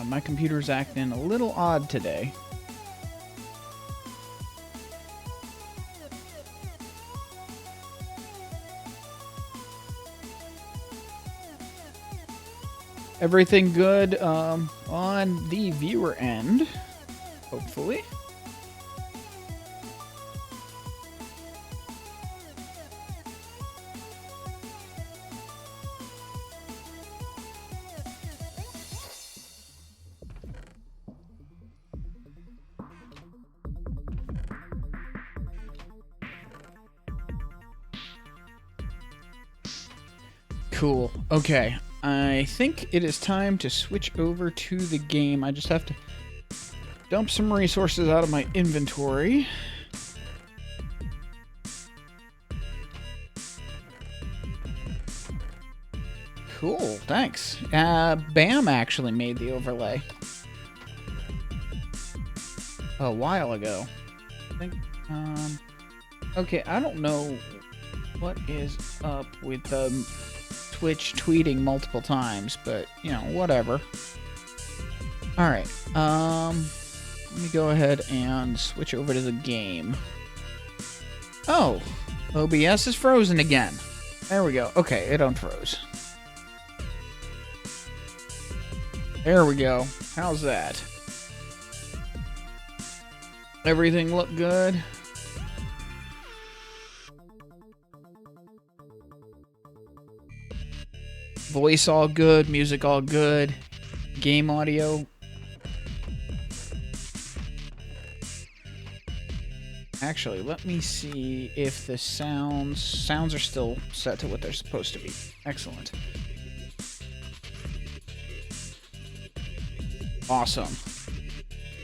My computer's acting a little odd today. Everything good on the viewer end, hopefully. Cool. Okay. I think it is time to switch over to the game. I just have to dump some resources out of my inventory. Cool, thanks. BAM actually made the overlay a while ago. I think, okay, I don't know what is up with Twitch tweeting multiple times, but, you know, whatever. Alright, let me go ahead and switch over to the game. Oh, OBS is frozen again. There we go. Okay, it unfroze. There we go. How's that? Everything look good? Voice all good, music all good, game audio. Actually, let me see if the sounds are still set to what they're supposed to be. Excellent. Awesome.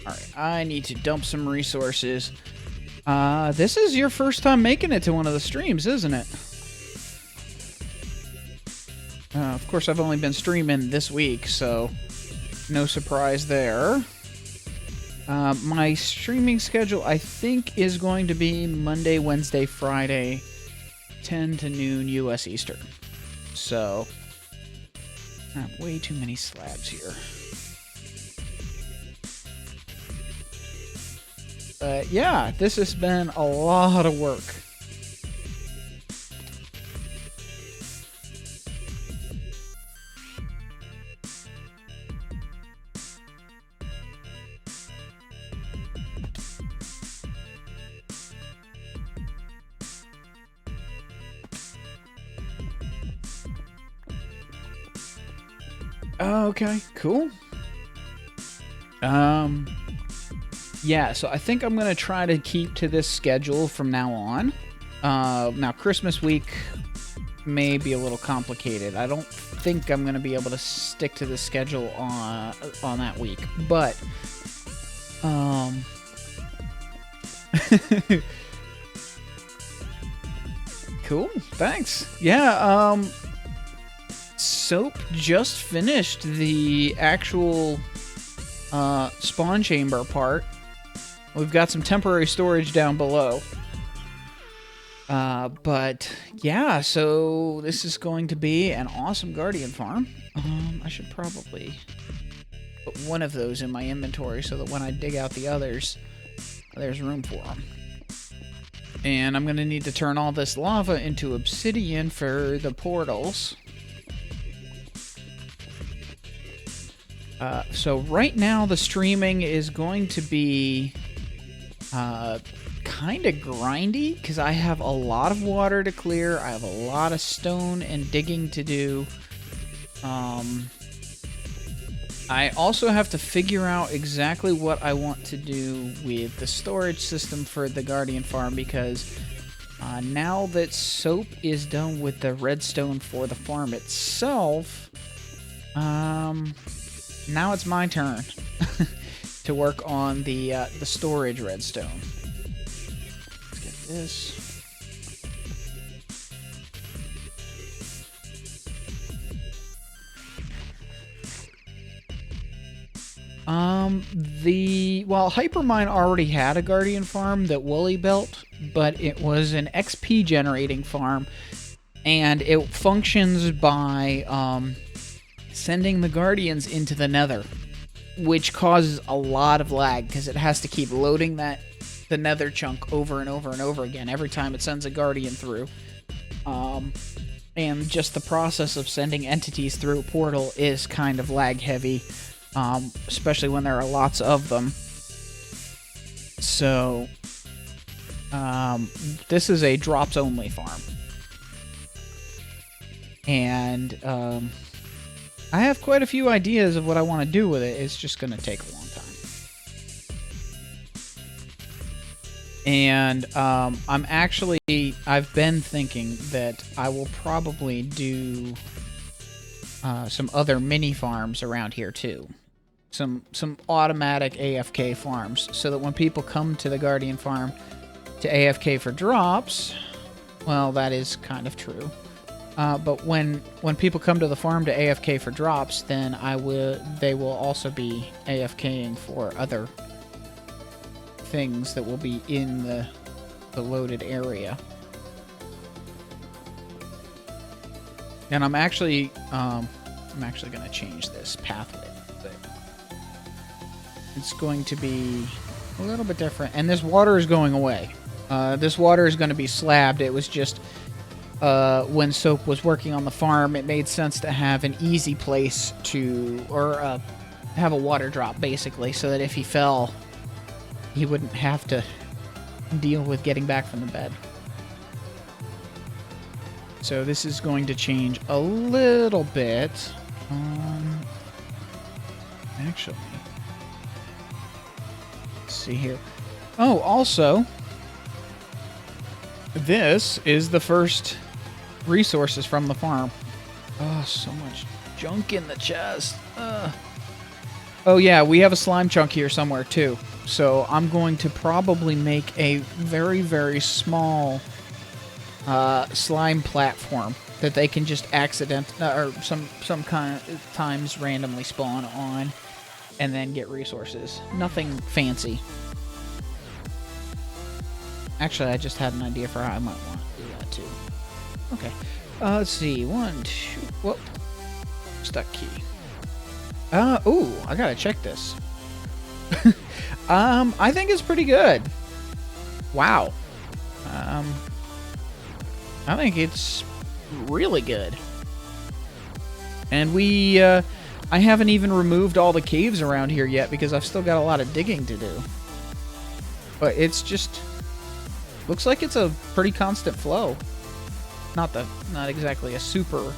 Alright, I need to dump some resources. This is your first time making it to one of the streams, isn't it? Of course, I've only been streaming this week, so no surprise there. My streaming schedule, I think, is going to be Monday, Wednesday, Friday, 10 to noon U.S. Eastern. So, I have way too many slabs here. But yeah, this has been a lot of work. Okay, cool. Yeah, so I think I'm going to try to keep to this schedule from now on. Now, Christmas week may be a little complicated. I don't think I'm going to be able to stick to the schedule on that week. But, cool, thanks. Yeah, Soap just finished the actual spawn chamber part. We've got some temporary storage down below. But yeah, so this is going to be an awesome Guardian farm. I should probably put one of those in my inventory so that when I dig out the others, there's room for them. And I'm going to need to turn all this lava into obsidian for the portals. So right now the streaming is going to be kind of grindy because I have a lot of water to clear. I have a lot of stone and digging to do. I also have to figure out exactly what I want to do with the storage system for the Guardian farm because now that Soap is done with the redstone for the farm itself, now it's my turn to work on the storage redstone. Let's get this. Well, Hypermine already had a Guardian farm that Wooly built, but it was an XP generating farm, and it functions by sending the Guardians into the Nether. which causes a lot of lag because it has to keep loading the nether chunk over and over and over again every time it sends a guardian through. And just the process of sending entities through a portal is kind of lag heavy, especially when there are lots of them. So, this is a drops only farm. And, I have quite a few ideas of what I want to do with it. It's just going to take a long time. And I've been thinking that I will probably do some other mini farms around here too. Some automatic AFK farms, so that when people come to the Guardian farm to AFK for drops, well, that is kind of true. But when people come to the farm to AFK for drops, then they will also be AFKing for other things that will be in the loaded area. And I'm actually going to change this pathway. It's going to be a little bit different, and this water is going away. This water is going to be slabbed. It was just when Soap was working on the farm, it made sense to have an easy place to have a water drop basically, so that if he fell, he wouldn't have to deal with getting back from the bed. So this is going to change a little bit. Actually, let's see here. Oh, also, this is the first resources from the farm. Oh, so much junk in the chest. Oh yeah, we have a slime chunk here somewhere too. So I'm going to probably make a very, very small slime platform that they can just or some kind of times randomly spawn on, and then get resources. Nothing fancy. Actually, I just had an idea for how I might want to do that too. Okay. Let's see. 1, 2. Whoop. Stuck key. Ooh, I gotta check this. I think it's pretty good. Wow. I think it's really good. And I haven't even removed all the caves around here yet because I've still got a lot of digging to do. But it's just looks like it's a pretty constant flow. Not exactly a super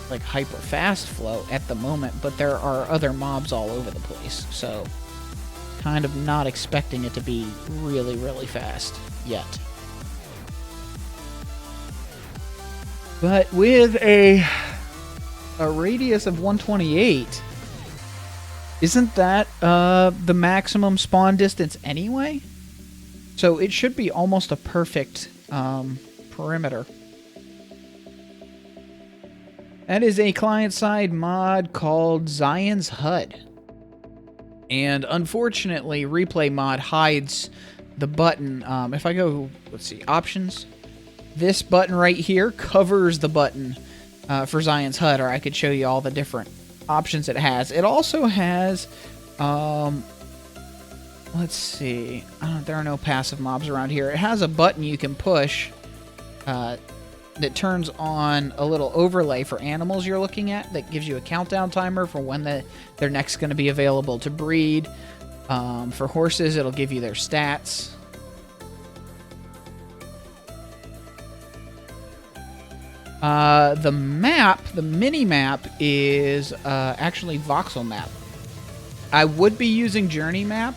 like hyper fast flow at the moment, but there are other mobs all over the place, so kind of not expecting it to be really, really fast yet. But with a radius of 128, isn't that the maximum spawn distance anyway? So it should be almost a perfect perimeter. That is a client-side mod called Zion's HUD. And unfortunately, Replay Mod hides the button. If I go, let's see, options. This button right here covers the button for Zion's HUD, or I could show you all the different options it has. It also has, let's see, there are no passive mobs around here. It has a button you can push that turns on a little overlay for animals you're looking at that gives you a countdown timer for when they're next going to be available to breed. For horses, it'll give you their stats. The map, the mini-map, is actually voxel map. I would be using journey map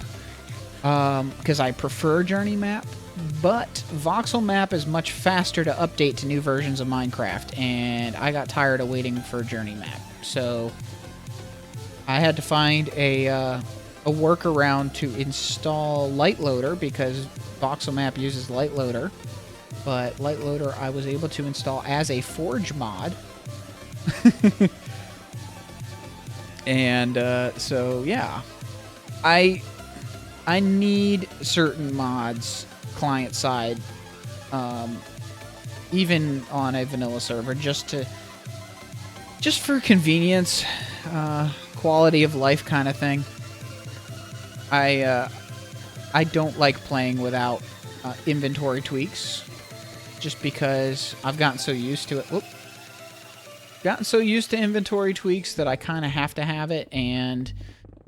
because I prefer journey map. But voxel map is much faster to update to new versions of Minecraft, and I got tired of waiting for journey map. So I had to find a workaround to install light loader because voxel map uses light loader. But light loader I was able to install as a forge mod. And so yeah, I need certain mods client side, even on a vanilla server, just to just for convenience, quality of life kind of thing. I don't like playing without inventory tweaks, just because I've gotten so used to it. Whoop. Gotten so used to inventory tweaks that I kind of have to have it, and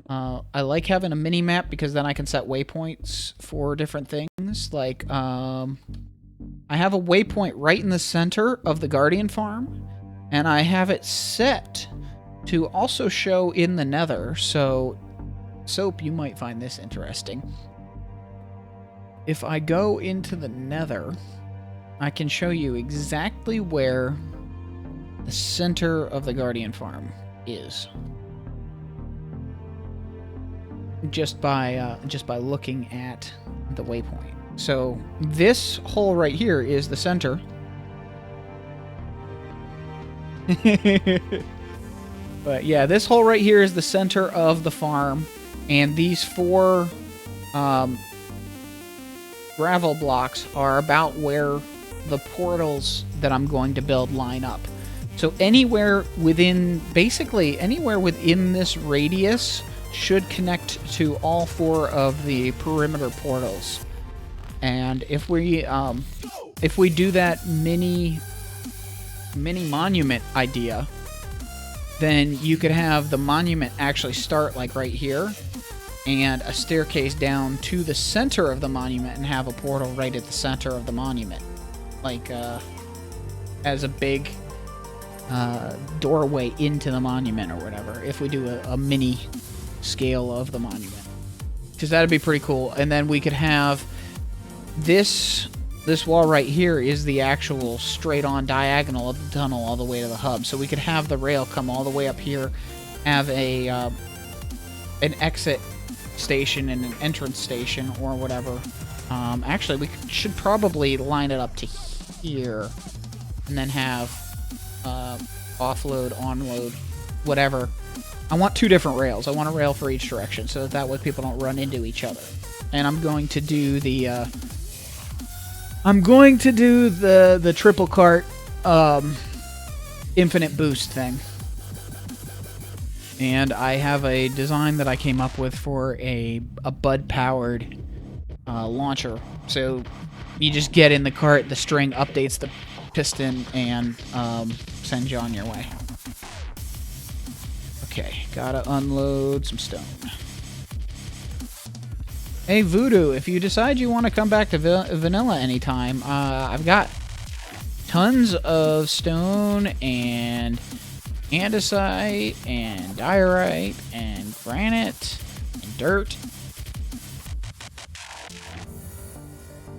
I like having a mini map because then I can set waypoints for different things. Like, I have a waypoint right in the center of the Guardian Farm, and I have it set to also show in the Nether. So, Soap, you might find this interesting. If I go into the Nether, I can show you exactly where the center of the Guardian Farm is. Just by looking at the waypoint. So this hole right here is the center. But yeah, this hole right here is the center of the farm, and these 4 gravel blocks are about where the portals that I'm going to build line up. So anywhere within, basically anywhere within this radius should connect to all 4 of the perimeter portals. And if we do that mini monument idea, then you could have the monument actually start like right here, and a staircase down to the center of the monument, and have a portal right at the center of the monument, like as a big doorway into the monument or whatever, if we do a mini scale of the monument, because that'd be pretty cool. And then we could have this wall right here is the actual straight on diagonal of the tunnel all the way to the hub, so we could have the rail come all the way up here, have a an exit station and an entrance station or whatever. Actually, we should probably line it up to here, and then have offload, onload, whatever. I want 2 different rails. I want a rail for each direction, so that way people don't run into each other. And I'm going to do the triple cart infinite boost thing. And I have a design that I came up with for a bud powered launcher. So you just get in the cart, the string updates the piston, and sends you on your way. Okay, gotta unload some stone. Hey Voodoo, if you decide you want to come back to vanilla anytime, I've got tons of stone and andesite and diorite and granite and dirt.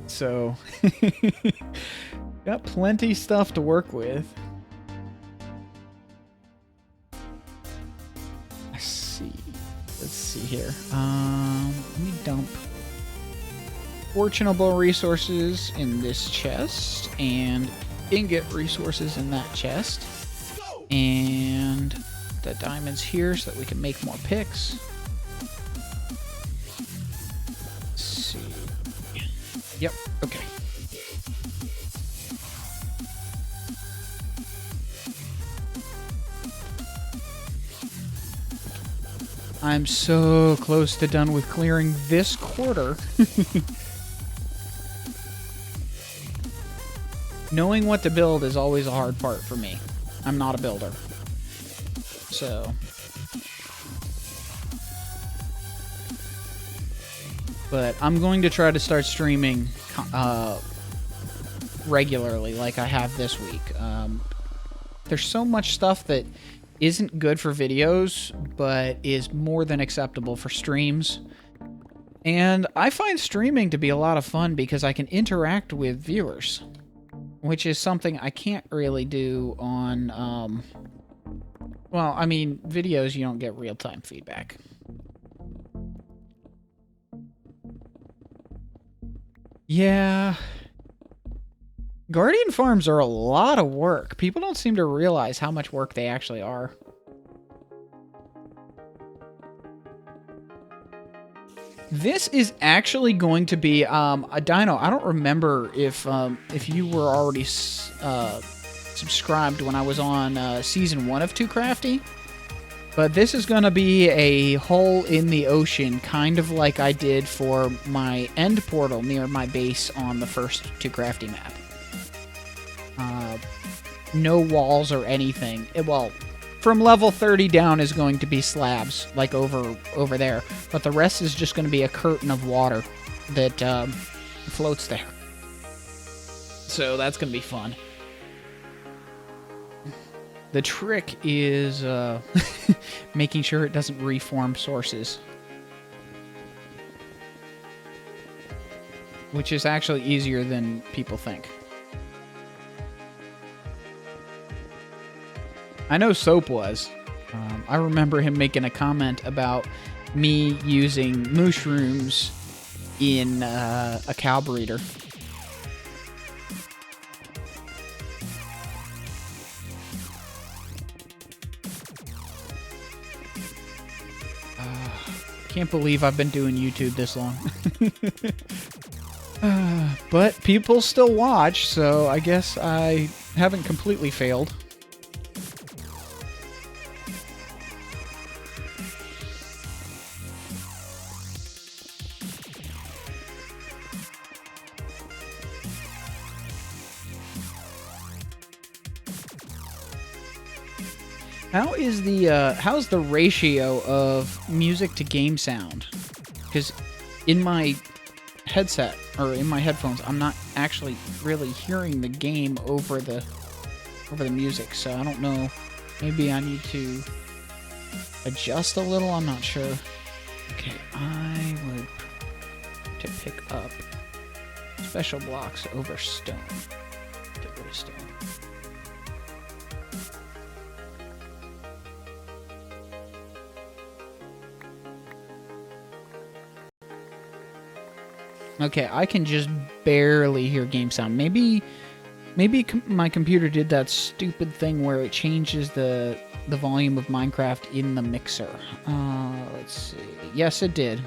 So, got plenty stuff to work with. Let's see here. Let me dump fortunable resources in this chest, and ingot resources in that chest, and the diamonds here so that we can make more picks. Let's see. Yep, okay. I'm so close to done with clearing this quarter. Knowing what to build is always a hard part for me. I'm not a builder. So. But I'm going to try to start streaming regularly like I have this week. There's so much stuff that isn't good for videos, but is more than acceptable for streams. And I find streaming to be a lot of fun because I can interact with viewers, which is something I can't really do on, well, I mean, videos, you don't get real-time feedback. Yeah. Guardian farms are a lot of work. People don't seem to realize how much work they actually are. This is actually going to be a dino. I don't remember if you were already subscribed when I was on Season 1 of Too Crafty. But this is going to be a hole in the ocean, kind of like I did for my end portal near my base on the first Too Crafty map. No walls or anything. Well, from level 30 down is going to be slabs, like over there. But the rest is just going to be a curtain of water that floats there. So that's going to be fun. The trick is making sure it doesn't reform sources. Which is actually easier than people think. I know Soap was. I remember him making a comment about me using mushrooms in a cow breeder. Can't believe I've been doing YouTube this long. But people still watch, so I guess I haven't completely failed. How's the ratio of music to game sound? Because in my headset or in my headphones, I'm not actually really hearing the game over the music. So I don't know. Maybe I need to adjust a little. I'm not sure. Okay, I would to pick up special blocks over stone. Get rid of stone. Okay, I can just barely hear game sound. Maybe my computer did that stupid thing where it changes the volume of Minecraft in the mixer. Let's see. Yes, it did.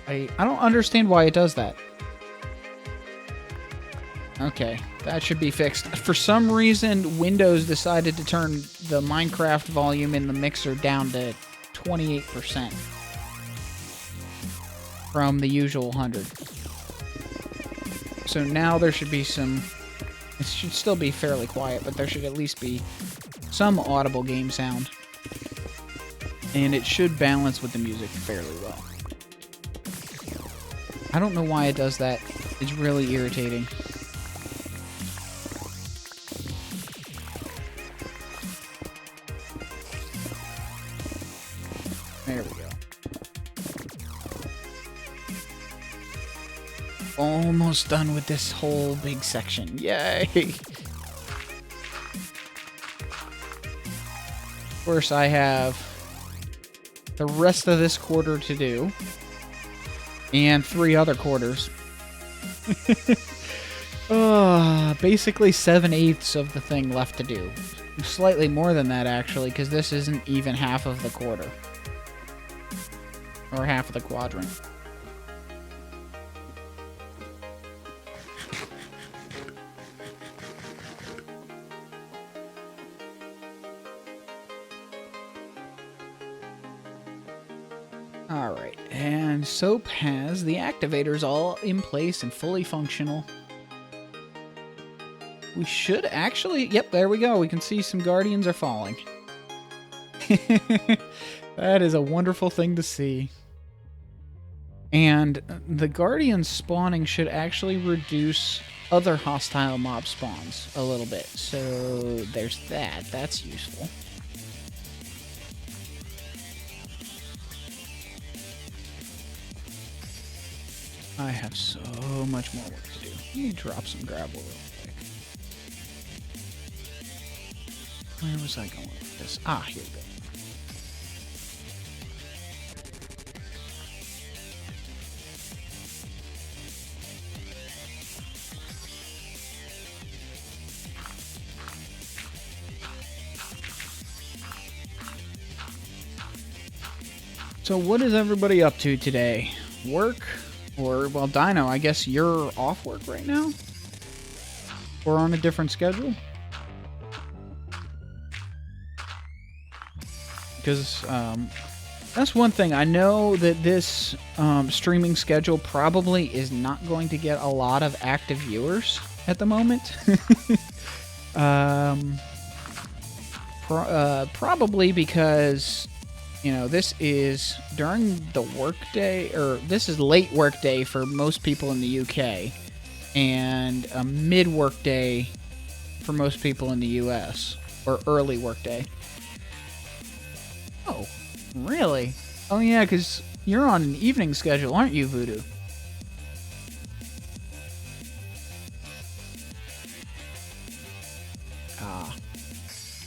I don't understand why it does that. Okay, that should be fixed. For some reason, Windows decided to turn the Minecraft volume in the mixer down to 28% from the usual 100. So now there should be some... It should still be fairly quiet, but there should at least be some audible game sound. And it should balance with the music fairly well. I don't know why it does that. It's really irritating. There we go. Almost done with this whole big section. Yay! Of course, I have the rest of this quarter to do. And 3 other quarters. Basically 7/8 of the thing left to do. Slightly more than that, actually, because this isn't even half of the quarter. Or half of the quadrant. Alright, and Soap has the activators all in place and fully functional. We should actually... Yep, there we go. We can see some Guardians are falling. That is a wonderful thing to see. And the Guardians spawning should actually reduce other hostile mob spawns a little bit. So there's that. That's useful. I have so much more work to do. Let me drop some gravel real quick. Where was I going with this? Ah, here we go. So what is everybody up to today? Work? Or, well, Dino, I guess you're off work right now? Or on a different schedule? because that's one thing. I know that this streaming schedule probably is not going to get a lot of active viewers at the moment. Probably because, you know, this is during the workday, or this is late workday for most people in the UK, and a mid workday for most people in the US, or early workday. Oh, really? Oh yeah, because you're on an evening schedule, aren't you, Voodoo? Ah.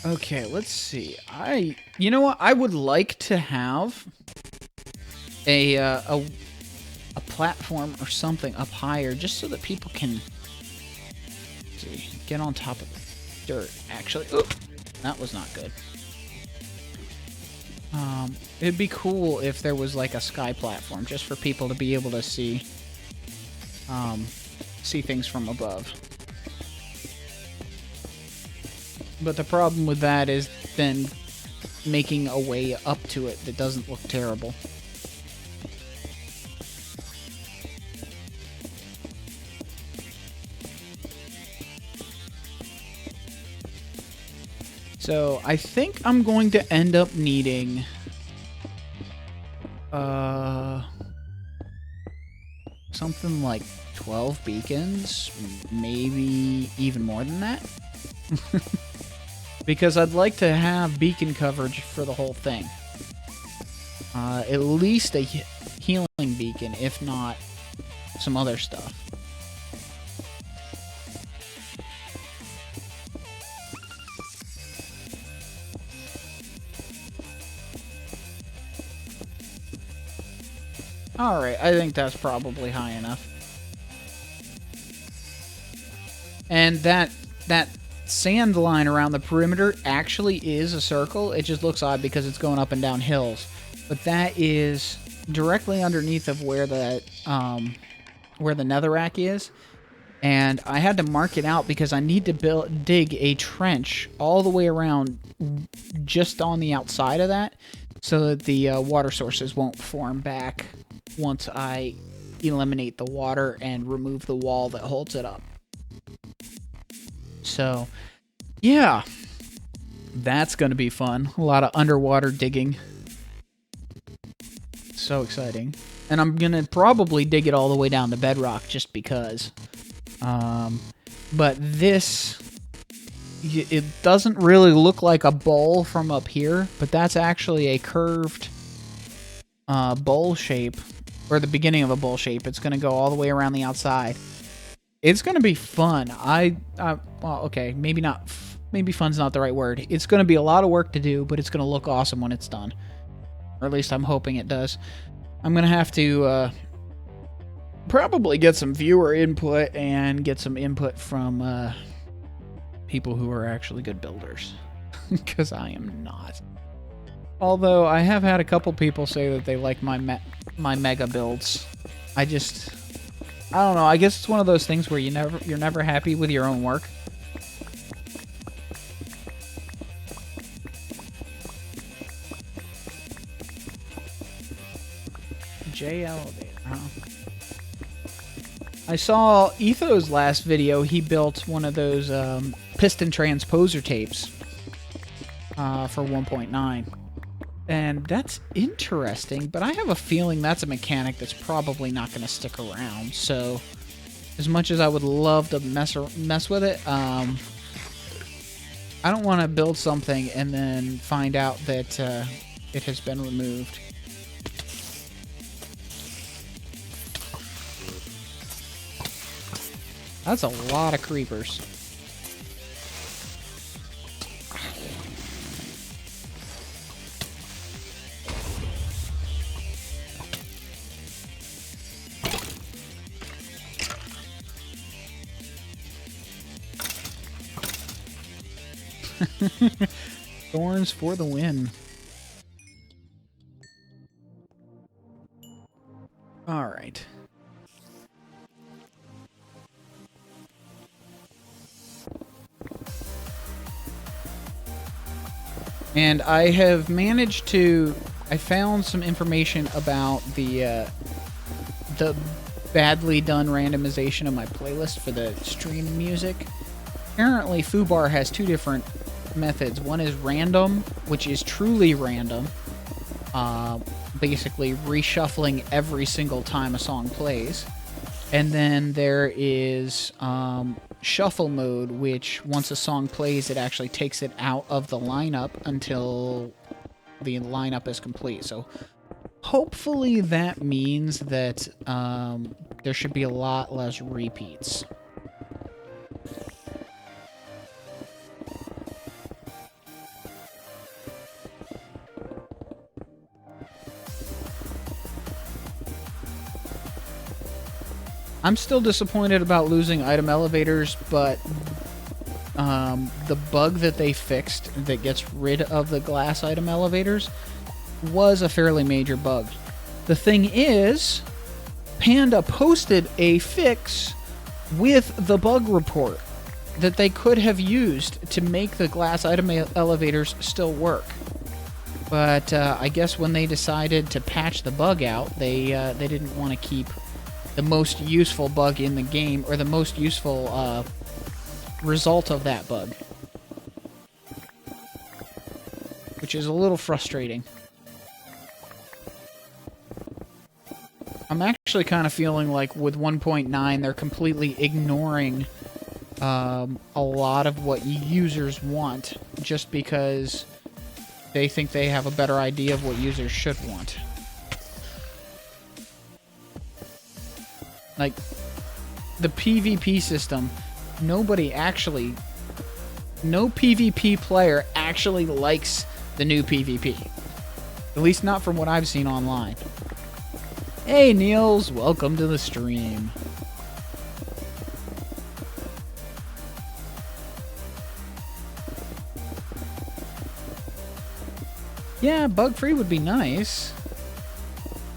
Okay, let's see. You know what? I would like to have a platform or something up higher, just so that people can get on top of the dirt. Actually, oop, that was not good. It'd be cool if there was like a sky platform, just for people to be able to see things from above. But the problem with that is then making a way up to it that doesn't look terrible. So I think I'm going to end up needing something like 12 beacons, maybe even more than that. Because I'd like to have beacon coverage for the whole thing. At least a healing beacon, if not some other stuff. Alright, I think that's probably high enough. And that sand line around the perimeter actually is a circle. It just looks odd because it's going up and down hills. But that is directly underneath of where the netherrack is. And I had to mark it out because I need to dig a trench all the way around just on the outside of that, so that the water sources won't form back once I eliminate the water and remove the wall that holds it up. So, yeah, that's going to be fun. A lot of underwater digging. So exciting. And I'm going to probably dig it all the way down to bedrock just because. But this, it doesn't really look like a bowl from up here, but that's actually a curved bowl shape, or the beginning of a bowl shape. It's going to go all the way around the outside. It's going to be fun. Well, okay, maybe not. Maybe fun's not the right word. It's going to be a lot of work to do, but it's going to look awesome when it's done. Or at least I'm hoping it does. I'm going to have to probably get some viewer input and get some input from people who are actually good builders. Because I am not. Although I have had a couple people say that they like my mega builds. I don't know. I guess it's one of those things where you're never happy with your own work. J elevator. Oh. I saw Etho's last video. He built one of those piston transposer tapes for 1.9. And that's interesting, but I have a feeling that's a mechanic that's probably not going to stick around. So, as much as I would love to mess with it, I don't want to build something and then find out that it has been removed. That's a lot of creepers. Thorns for the win. All right. And I have managed to... I found some information about the badly done randomization of my playlist for the stream music. Apparently, Foobar has two different methods. One is random, which is truly random. Basically reshuffling every single time a song plays. And then there is shuffle mode, which once a song plays, it actually takes it out of the lineup until the lineup is complete. So hopefully that means that there should be a lot less repeats. I'm still disappointed about losing item elevators, but the bug that they fixed that gets rid of the glass item elevators was a fairly major bug. The thing is, Panda posted a fix with the bug report that they could have used to make the glass item elevators still work. But I guess when they decided to patch the bug out, they didn't want to keep the most useful bug in the game, or the most useful result of that bug. Which is a little frustrating. I'm actually kind of feeling like with 1.9, they're completely ignoring a lot of what users want, just because they think they have a better idea of what users should want. Like, the PvP system, no PvP player actually likes the new PvP. At least not from what I've seen online. Hey, Niels, welcome to the stream. Yeah, bug-free would be nice.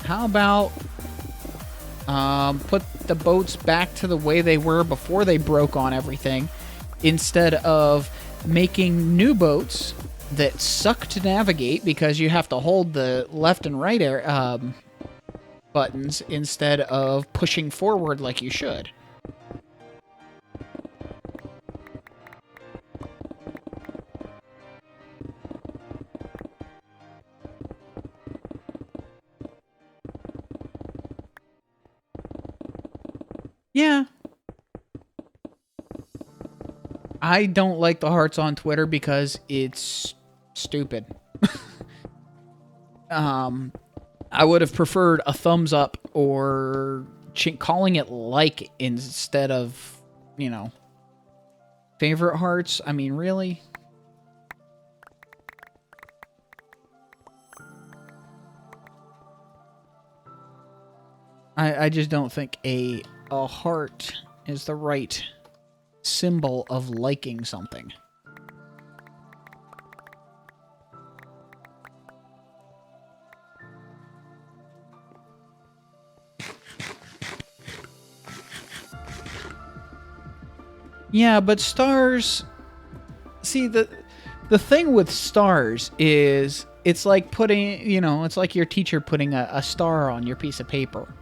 How about put the boats back to the way they were before they broke on everything, instead of making new boats that suck to navigate because you have to hold the left and right buttons instead of pushing forward like you should. Yeah. I don't like the hearts on Twitter because it's stupid. I would have preferred a thumbs up or calling it like instead of, you know, favorite hearts. I mean, really? I just don't think a heart is the right symbol of liking something. Yeah, but stars... See, the thing with stars is it's like putting, you know, it's like your teacher putting a star on your piece of paper.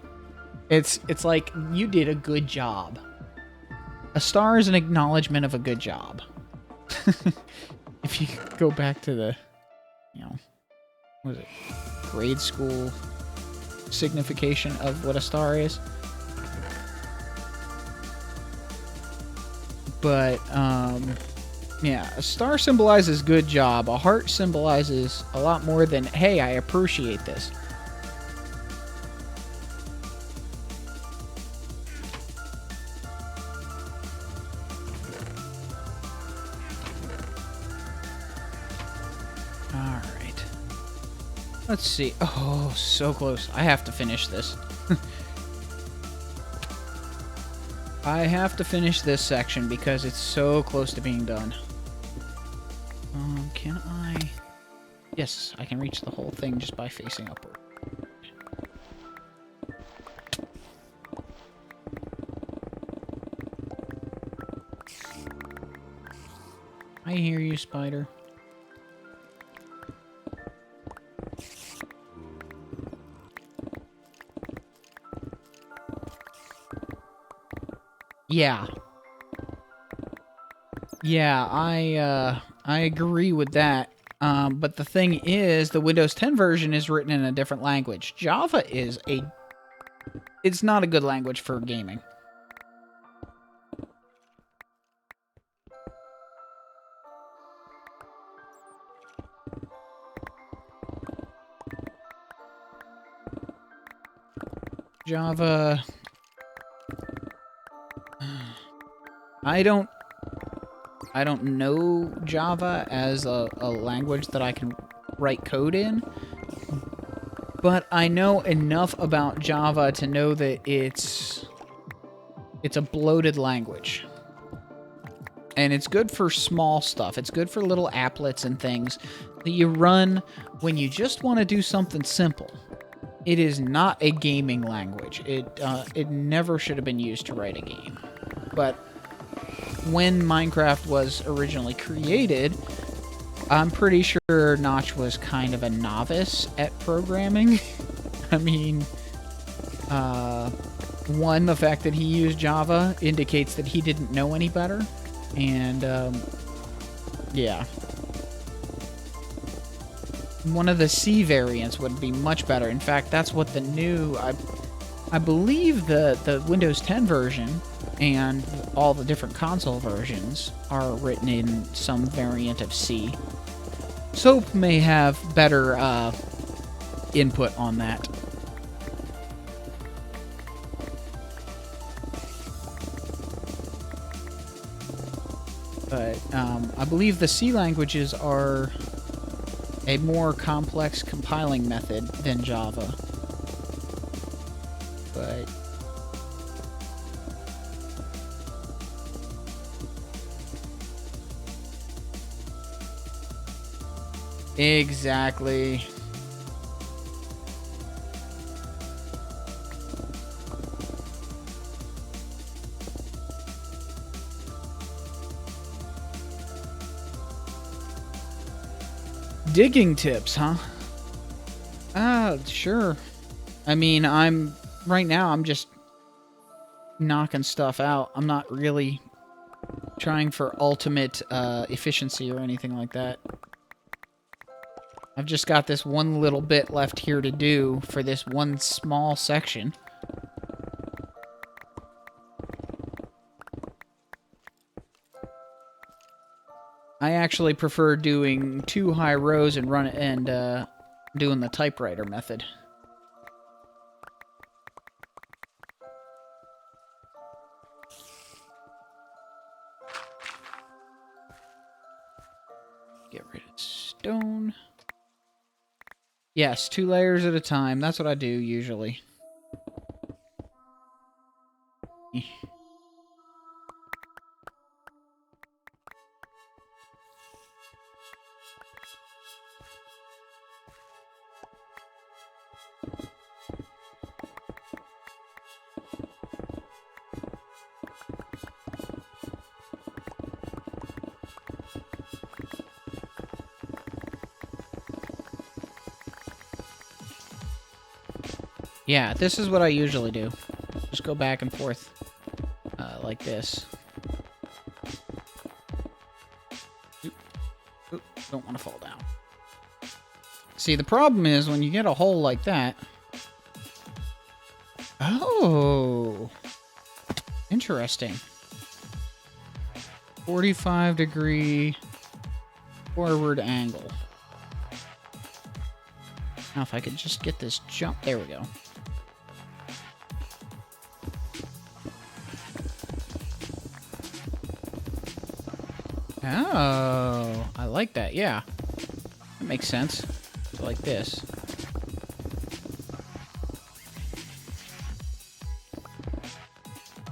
It's like you did a good job. A star is an acknowledgement of a good job. If you go back to the, you know, what was it, grade school signification of what a star is. But, yeah, a star symbolizes good job. A heart symbolizes a lot more than, hey, I appreciate this. Alright. Let's see. Oh, so close. I have to finish this. I have to finish this section because it's so close to being done. Can I... Yes, I can reach the whole thing just by facing upward. I hear you, spider. Yeah. Yeah, I agree with that. But the thing is, the Windows 10 version is written in a different language. Java is it's not a good language for gaming. Java... I don't know Java as a language that I can write code in, but I know enough about Java to know that it's a bloated language. And it's good for small stuff. It's good for little applets and things that you run when you just want to do something simple. It is not a gaming language. It never should have been used to write a game. But when Minecraft was originally created, I'm pretty sure Notch was kind of a novice at programming. I mean, one, the fact that he used Java indicates that he didn't know any better. And, yeah. One of the C variants would be much better. In fact, that's what the new... I believe the Windows 10 version and all the different console versions are written in some variant of C. Soap may have better input on that. But I believe the C languages are a more complex compiling method than Java. But exactly. Digging tips, huh? Sure. I mean, right now, I'm just knocking stuff out. I'm not really trying for ultimate efficiency or anything like that. I've just got this one little bit left here to do for this one small section. I actually prefer doing 2 high rows and doing the typewriter method. Get rid of stone. Yes, 2 layers at a time. That's what I do usually. Yeah, this is what I usually do. Just go back and forth like this. Oop, don't want to fall down. See, the problem is when you get a hole like that... Oh! Interesting. 45-degree forward angle. Now, if I could just get this jump... There we go. Oh, I like that, yeah. That makes sense. Like this.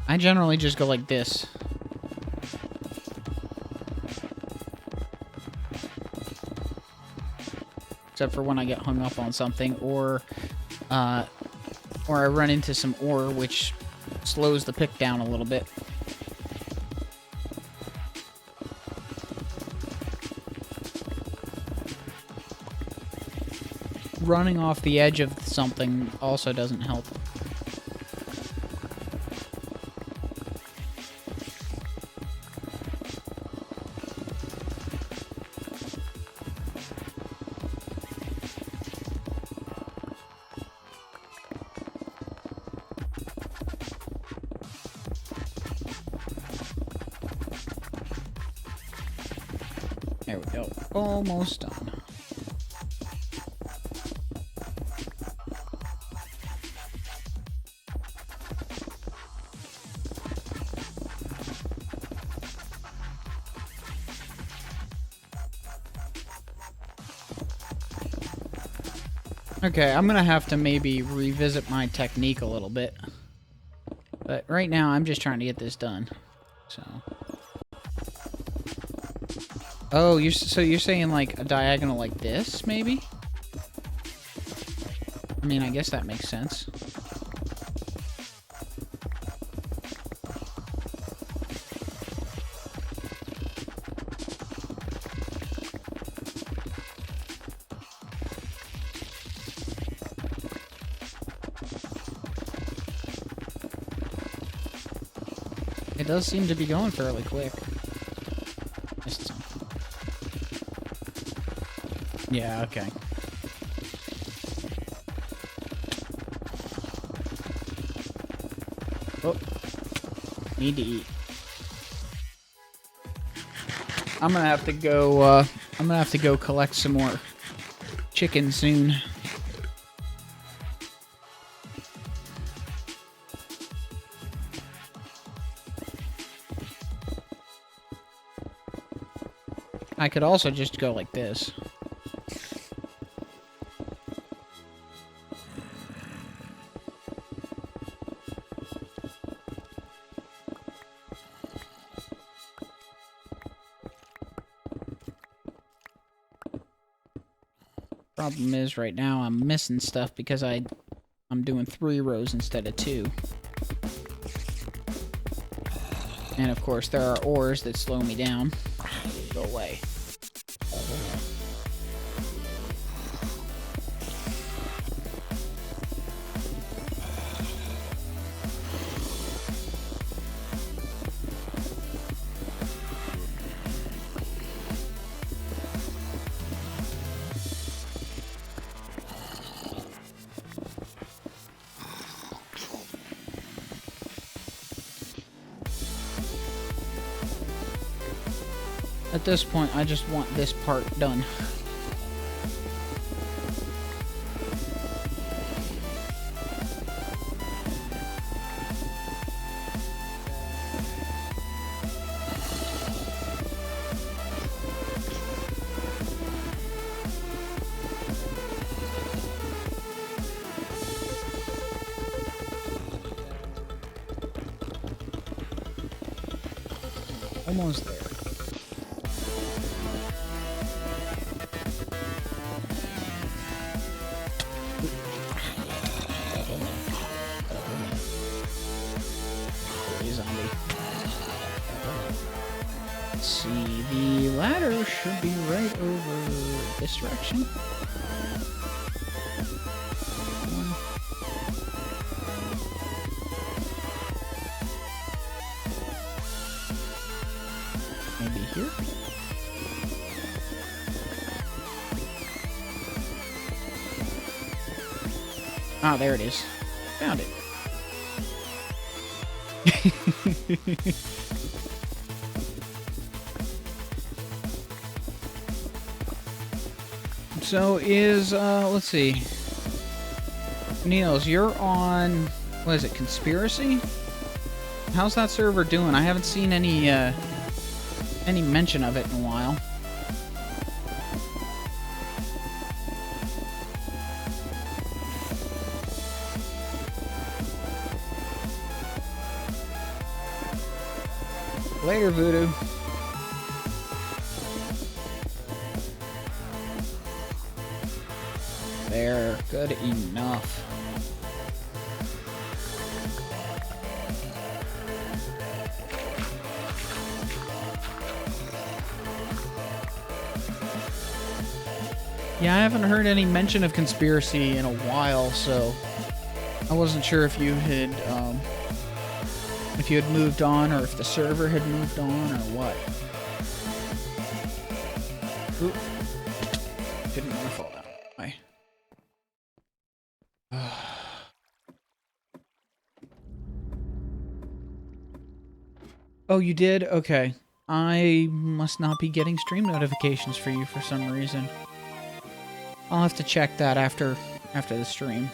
I generally just go like this. Except for when I get hung up on something, or I run into some ore, which slows the pick down a little bit. Running off the edge of something also doesn't help. There we go. Almost done. Okay, I'm gonna have to maybe revisit my technique a little bit. But right now, I'm just trying to get this done. So... Oh, so you're saying like a diagonal like this, maybe? I mean, I guess that makes sense. It does seem to be going fairly quick. Missed something. Yeah, okay. Oh. Need to eat. I'm gonna have to go, collect some more chicken soon. I could also just go like this. Problem is, right now I'm missing stuff because I'm doing 3 rows instead of 2. And of course, there are ores that slow me down. Go away. At this point, I just want this part done. Almost there. Zombie. Let's see, the ladder should be right over this direction. Maybe here? Ah, there it is. Found it. So let's see. Niels, you're on, what is it, Conspiracy? How's that server doing? I haven't seen any mention of it in a while. Later, Voodoo. There, good enough. Yeah, I haven't heard any mention of Conspiracy in a while, so I wasn't sure if you had moved on, or if the server had moved on, or what. Oop. Didn't want to fall down. Why? Oh, you did? Okay. I must not be getting stream notifications for you for some reason. I'll have to check that after the stream.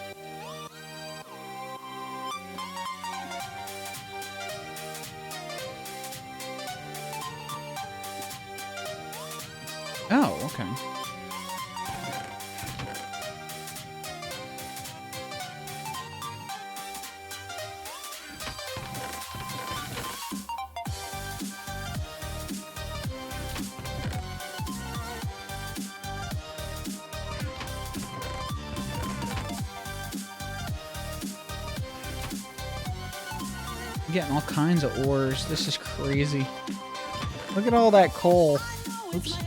Oh, okay. I'm getting all kinds of ores. This is crazy. Look at all that coal. Oops.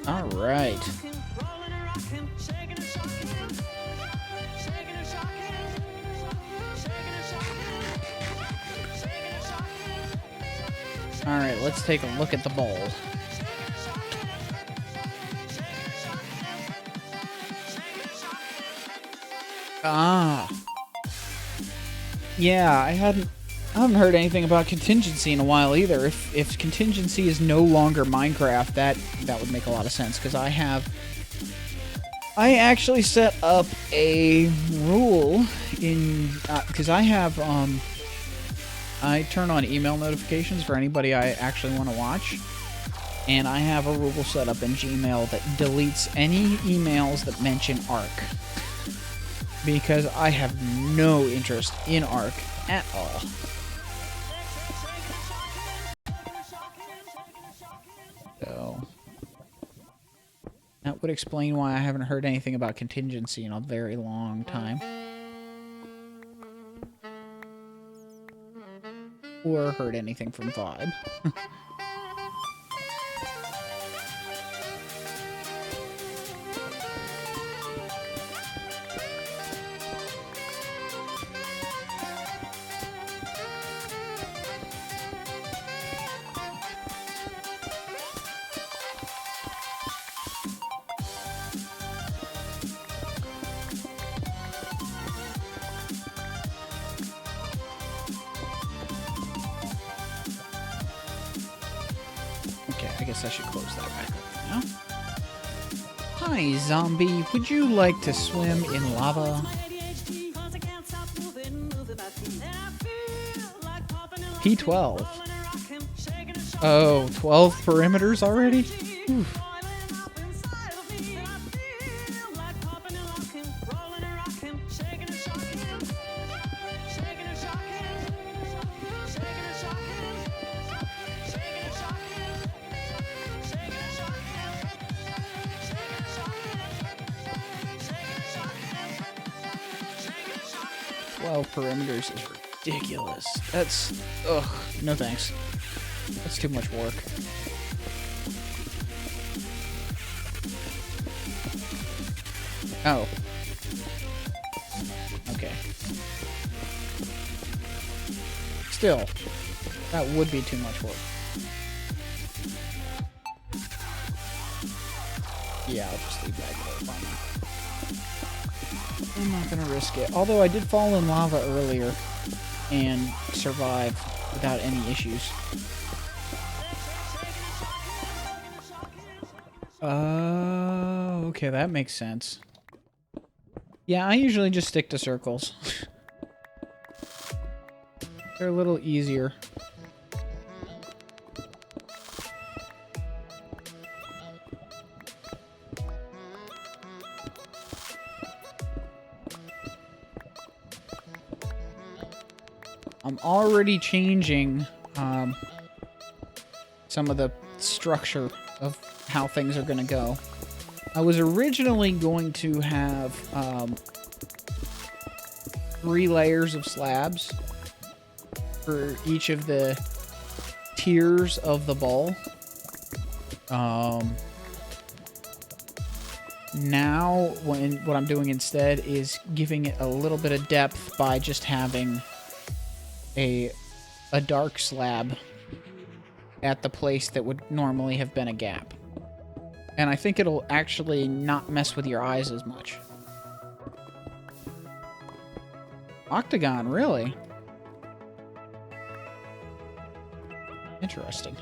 All right. All right, let's take a look at the bowl. Ah. Yeah, I haven't heard anything about contingency in a while either. If contingency is no longer Minecraft, that would make a lot of sense, because I actually set up a rule in because I have I turn on email notifications for anybody I actually want to watch, and I have a rule set up in Gmail that deletes any emails that mention Ark, because I have no interest in Ark at all. So that would explain why I haven't heard anything about contingency in a very long time. Or heard anything from Vibe. I guess I should close that back up now. Hi, zombie. Would you like to swim in lava? P12. Oh, 12 perimeters already? Oof. Perimeters is ridiculous. That's... ugh. No thanks. That's too much work. Oh. Okay. Still, that would be too much work. Yeah, I'll just leave that there. I'm not gonna risk it. Although I did fall in lava earlier and survive without any issues. Okay, that makes sense. Yeah, I usually just stick to circles. They're a little easier. I'm already changing some of the structure of how things are going to go. I was originally going to have 3 layers of slabs for each of the tiers of the bowl. Now, what I'm doing instead is giving it a little bit of depth by just having a dark slab at the place that would normally have been a gap. And I think it'll actually not mess with your eyes as much. Octagon, really? Interesting.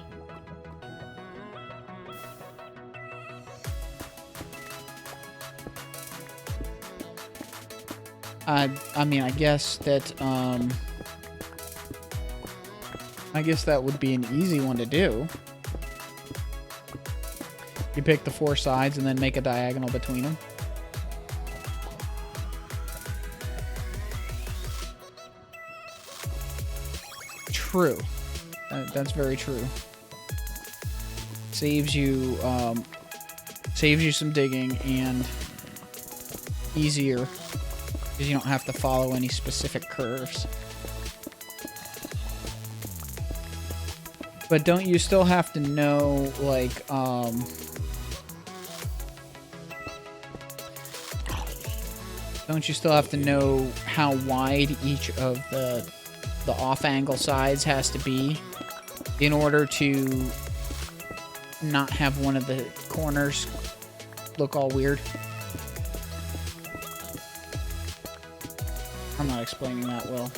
I mean, I guess that would be an easy one to do. You pick the 4 sides and then make a diagonal between them. True. That's very true. Saves you some digging and easier because you don't have to follow any specific curves. But don't you still have to know, like, don't you still have to know how wide each of the off-angle sides has to be in order to not have one of the corners look all weird? I'm not explaining that well.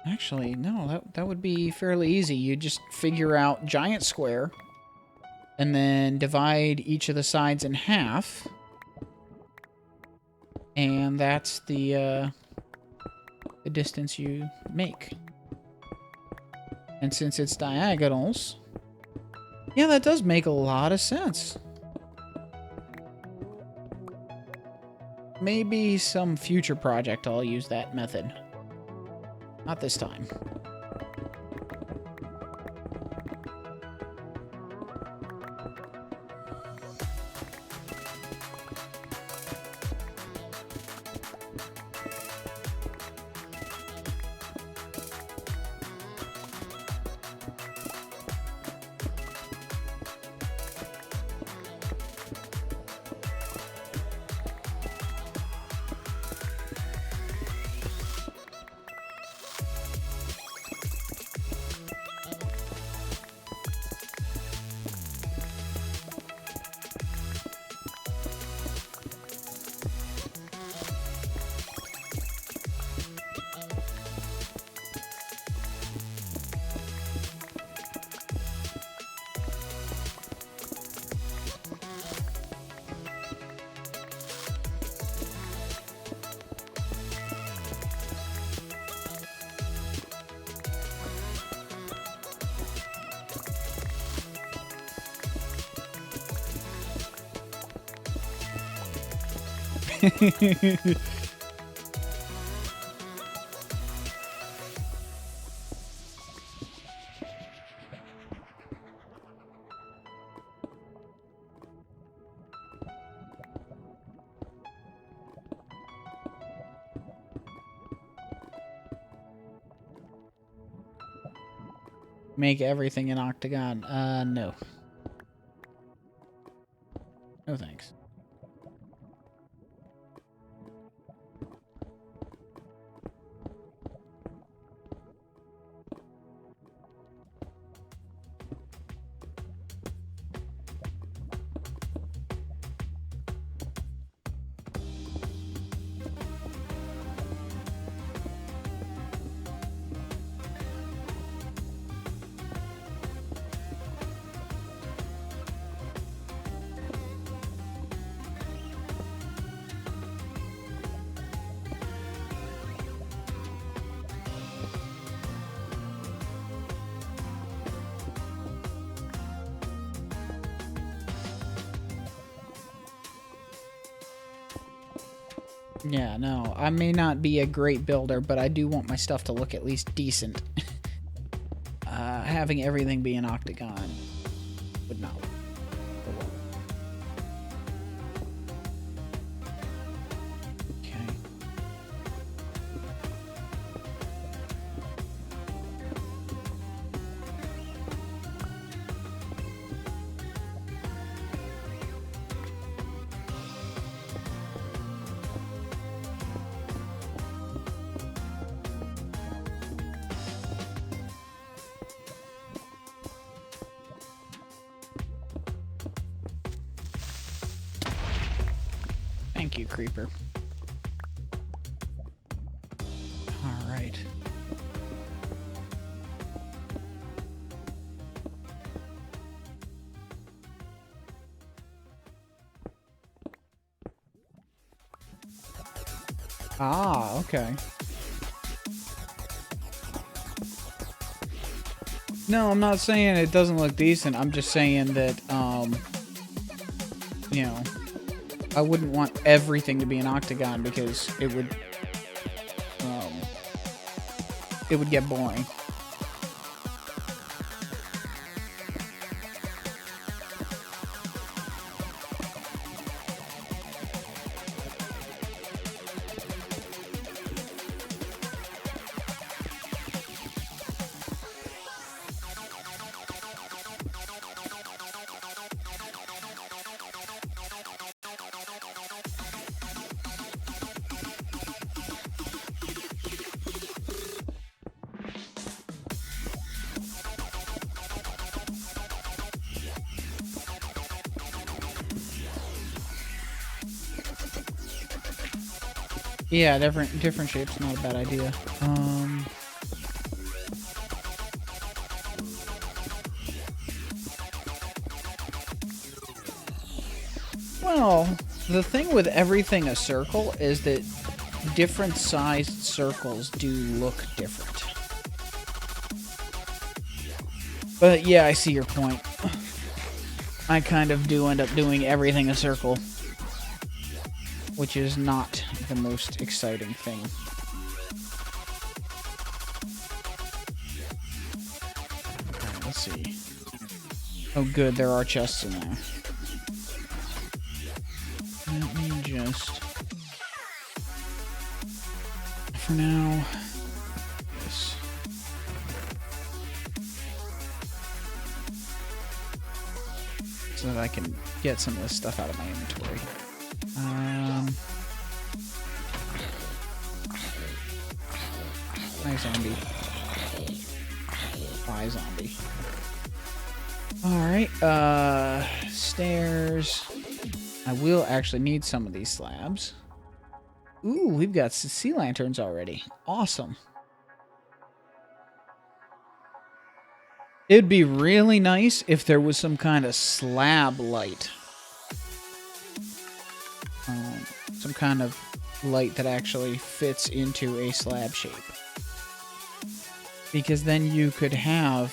Actually, no, that would be fairly easy. You just figure out giant square and then divide each of the sides in half. And that's the distance you make. And since it's diagonals, yeah, that does make a lot of sense. Maybe some future project I'll use that method. Not this time. Make everything an octagon. No. No thanks. Yeah, no, I may not be a great builder, but I do want my stuff to look at least decent. Having everything be an octagon would not work. Okay. you, creeper. All right. Ah, okay. No, I'm not saying it doesn't look decent. I'm just saying that, you know, I wouldn't want everything to be an octagon because it would get boring. Yeah, different shapes, not a bad idea. Well, the thing with everything a circle is that different sized circles do look different. But yeah, I see your point. I kind of do end up doing everything a circle, which is not the most exciting thing. Okay, let's see. Oh good, there are chests in there. Let me just... For now... This. So that I can get some of this stuff out of my inventory. Hi, zombie. Bye, zombie. Alright, stairs. I will actually need some of these slabs. Ooh, we've got sea lanterns already. Awesome. It'd be really nice if there was some kind of slab light. Some kind of light that actually fits into a slab shape. Because then you could have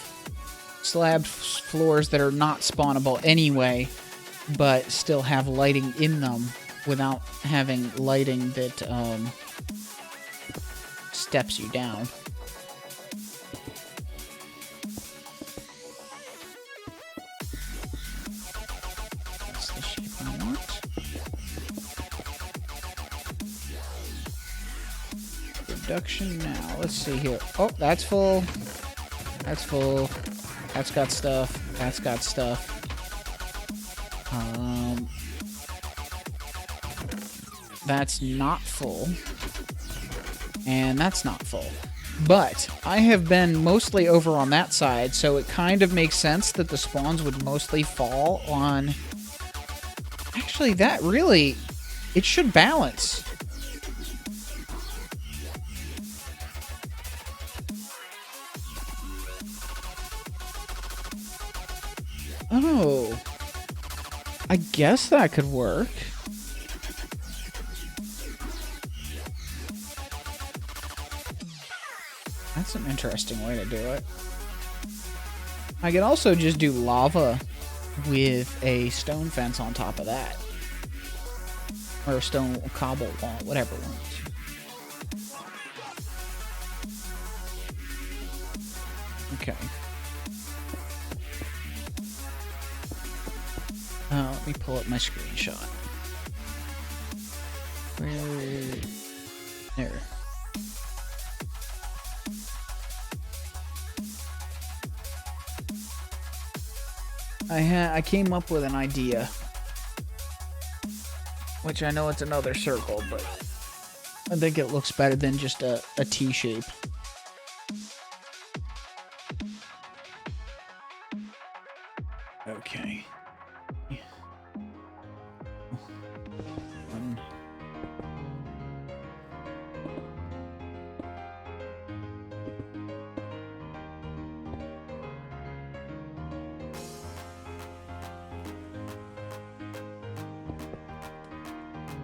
slab floors that are not spawnable anyway, but still have lighting in them without having lighting that steps you down. That's the shape I want. Production now. Let's see here. Oh, that's full. That's full. That's got stuff. That's got stuff. That's not full. And that's not full. But I have been mostly over on that side, so it kind of makes sense that the spawns would mostly fall on... Actually, that really... It should balance. Oh. I guess that could work. That's an interesting way to do it. I could also just do lava with a stone fence on top of that. Or a stone cobble wall, whatever works. Okay. Let me pull up my screenshot. Where? There. I came up with an idea, which I know it's another circle, but I think it looks better than just a T shape. Okay.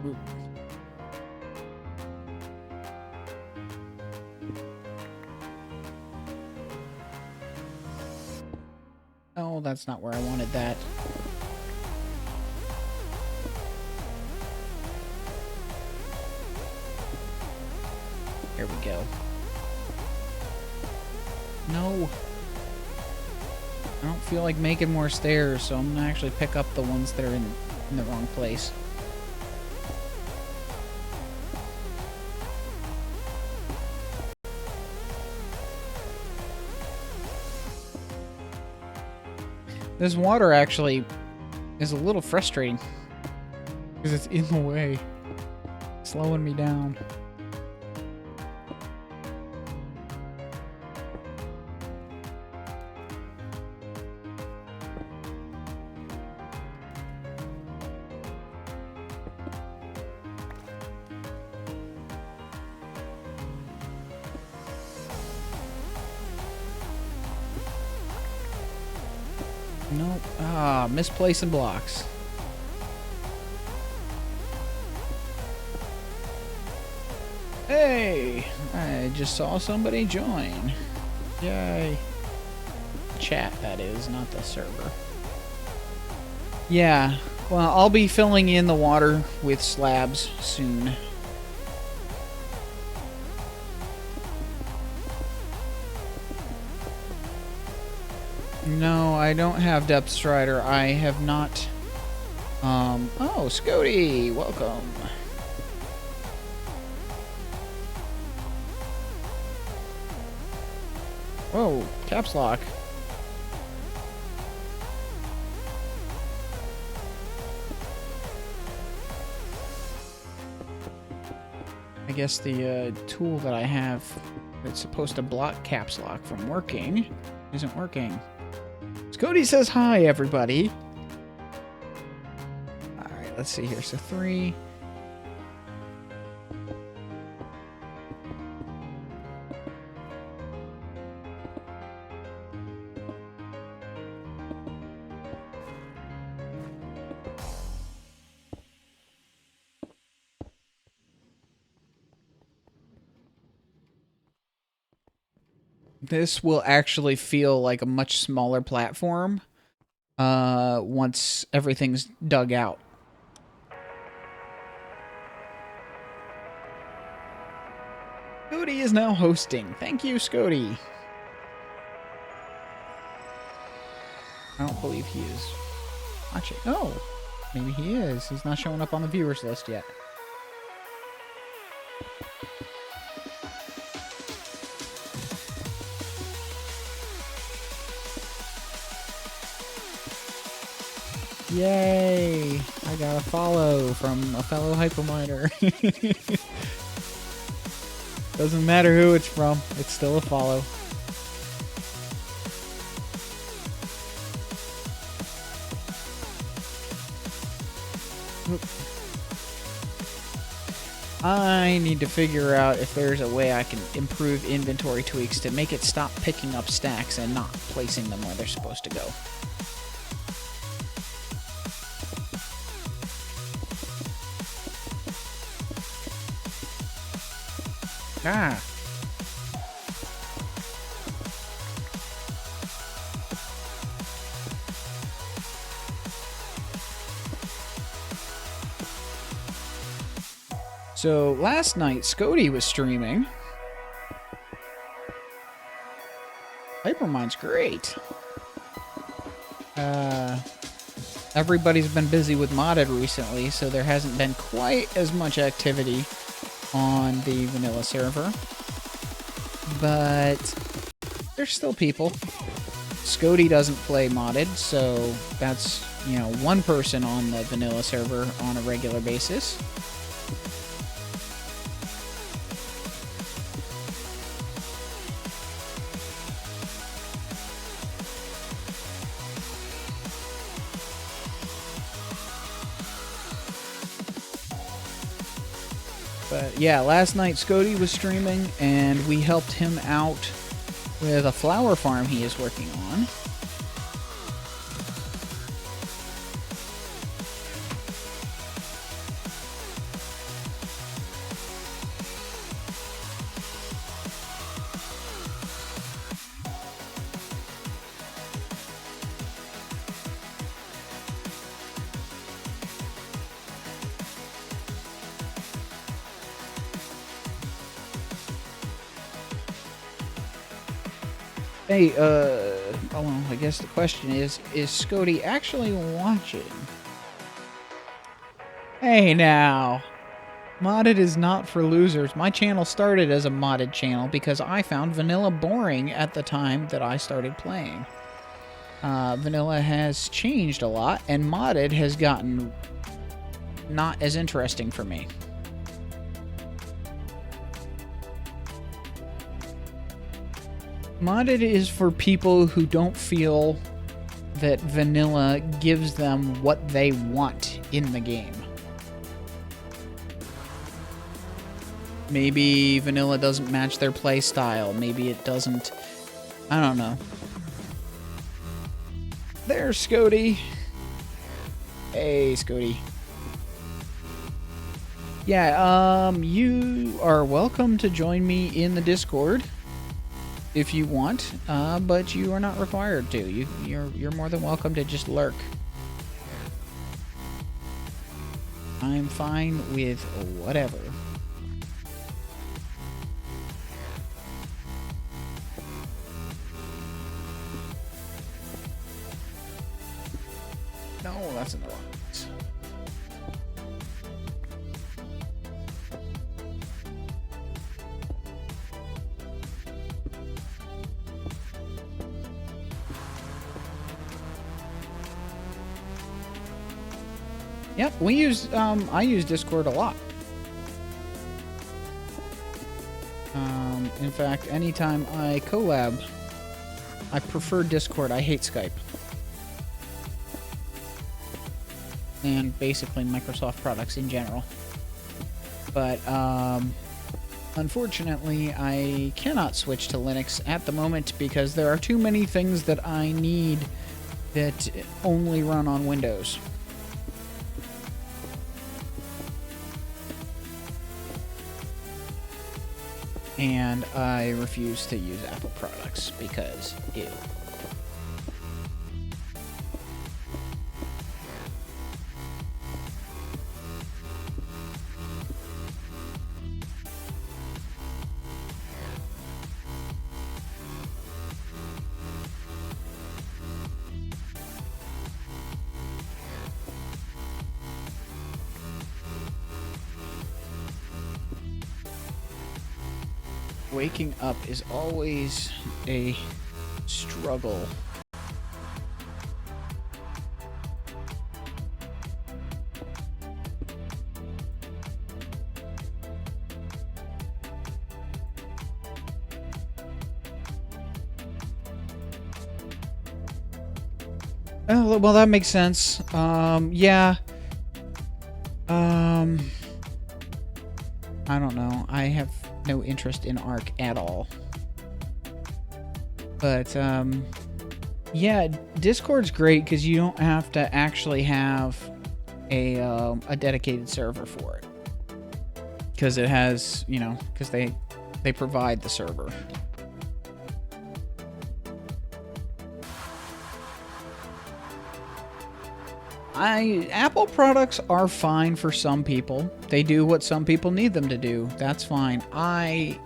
Ooh. Oh, that's not where I wanted that. Here we go. No. I don't feel like making more stairs, so I'm gonna actually pick up the ones that are in the wrong place. This water actually is a little frustrating because it's in the way, slowing me down. Nope. Ah, misplacing blocks. Hey! I just saw somebody join. Yay. Chat, that is, not the server. Yeah. Well, I'll be filling in the water with slabs soon. No, I don't have Depth Strider. I have not... Oh, Scody! Welcome! Whoa, caps lock. I guess the tool that I have that's supposed to block caps lock from working isn't working. Scody says hi, everybody. Alright, let's see here. So 3. This will actually feel like a much smaller platform once everything's dug out. Scody is now hosting. Thank you, Scody. I don't believe he is watching. Oh, maybe he is. He's not showing up on the viewers list yet. Yay! I got a follow from a fellow Hyperminer. Doesn't matter who it's from, it's still a follow. I need to figure out if there's a way I can improve inventory tweaks to make it stop picking up stacks and not placing them where they're supposed to go. Ah. So last night, Scody was streaming. Hypermine's great. Everybody's been busy with modded recently, so there hasn't been quite as much activity on the vanilla server, but there's still people. Scody doesn't play modded, so that's, you know, one person on the vanilla server on a regular basis. But yeah, last night Scody was streaming, and we helped him out with a flower farm he is working on. Hey, well, I guess the question is Scody actually watching? Hey now! Modded is not for losers. My channel started as a modded channel because I found vanilla boring at the time that I started playing. Vanilla has changed a lot, and modded has gotten not as interesting for me. Modded is for people who don't feel that vanilla gives them what they want in the game. Maybe vanilla doesn't match their play style. Maybe it doesn't... I don't know. There's Scody. Hey, Scody. Yeah, you are welcome to join me in the Discord if you want, but you are not required to. You're more than welcome to just lurk. I'm fine with whatever. No, that's in the wrong place. Yep, we use, I use Discord a lot. In fact, anytime I collab, I prefer Discord. I hate Skype. And basically Microsoft products in general. But, unfortunately, I cannot switch to Linux at the moment because there are too many things that I need that only run on Windows. And I refuse to use Apple products because, ew. Waking up is always a struggle. Oh, well, that makes sense. Yeah. I don't know. I have no interest in Arc at all. But, yeah, Discord's great because you don't have to actually have a dedicated server for it. Because it has, you know, because they provide the server. Apple products are fine for some people. They do what some people need them to do. That's fine. I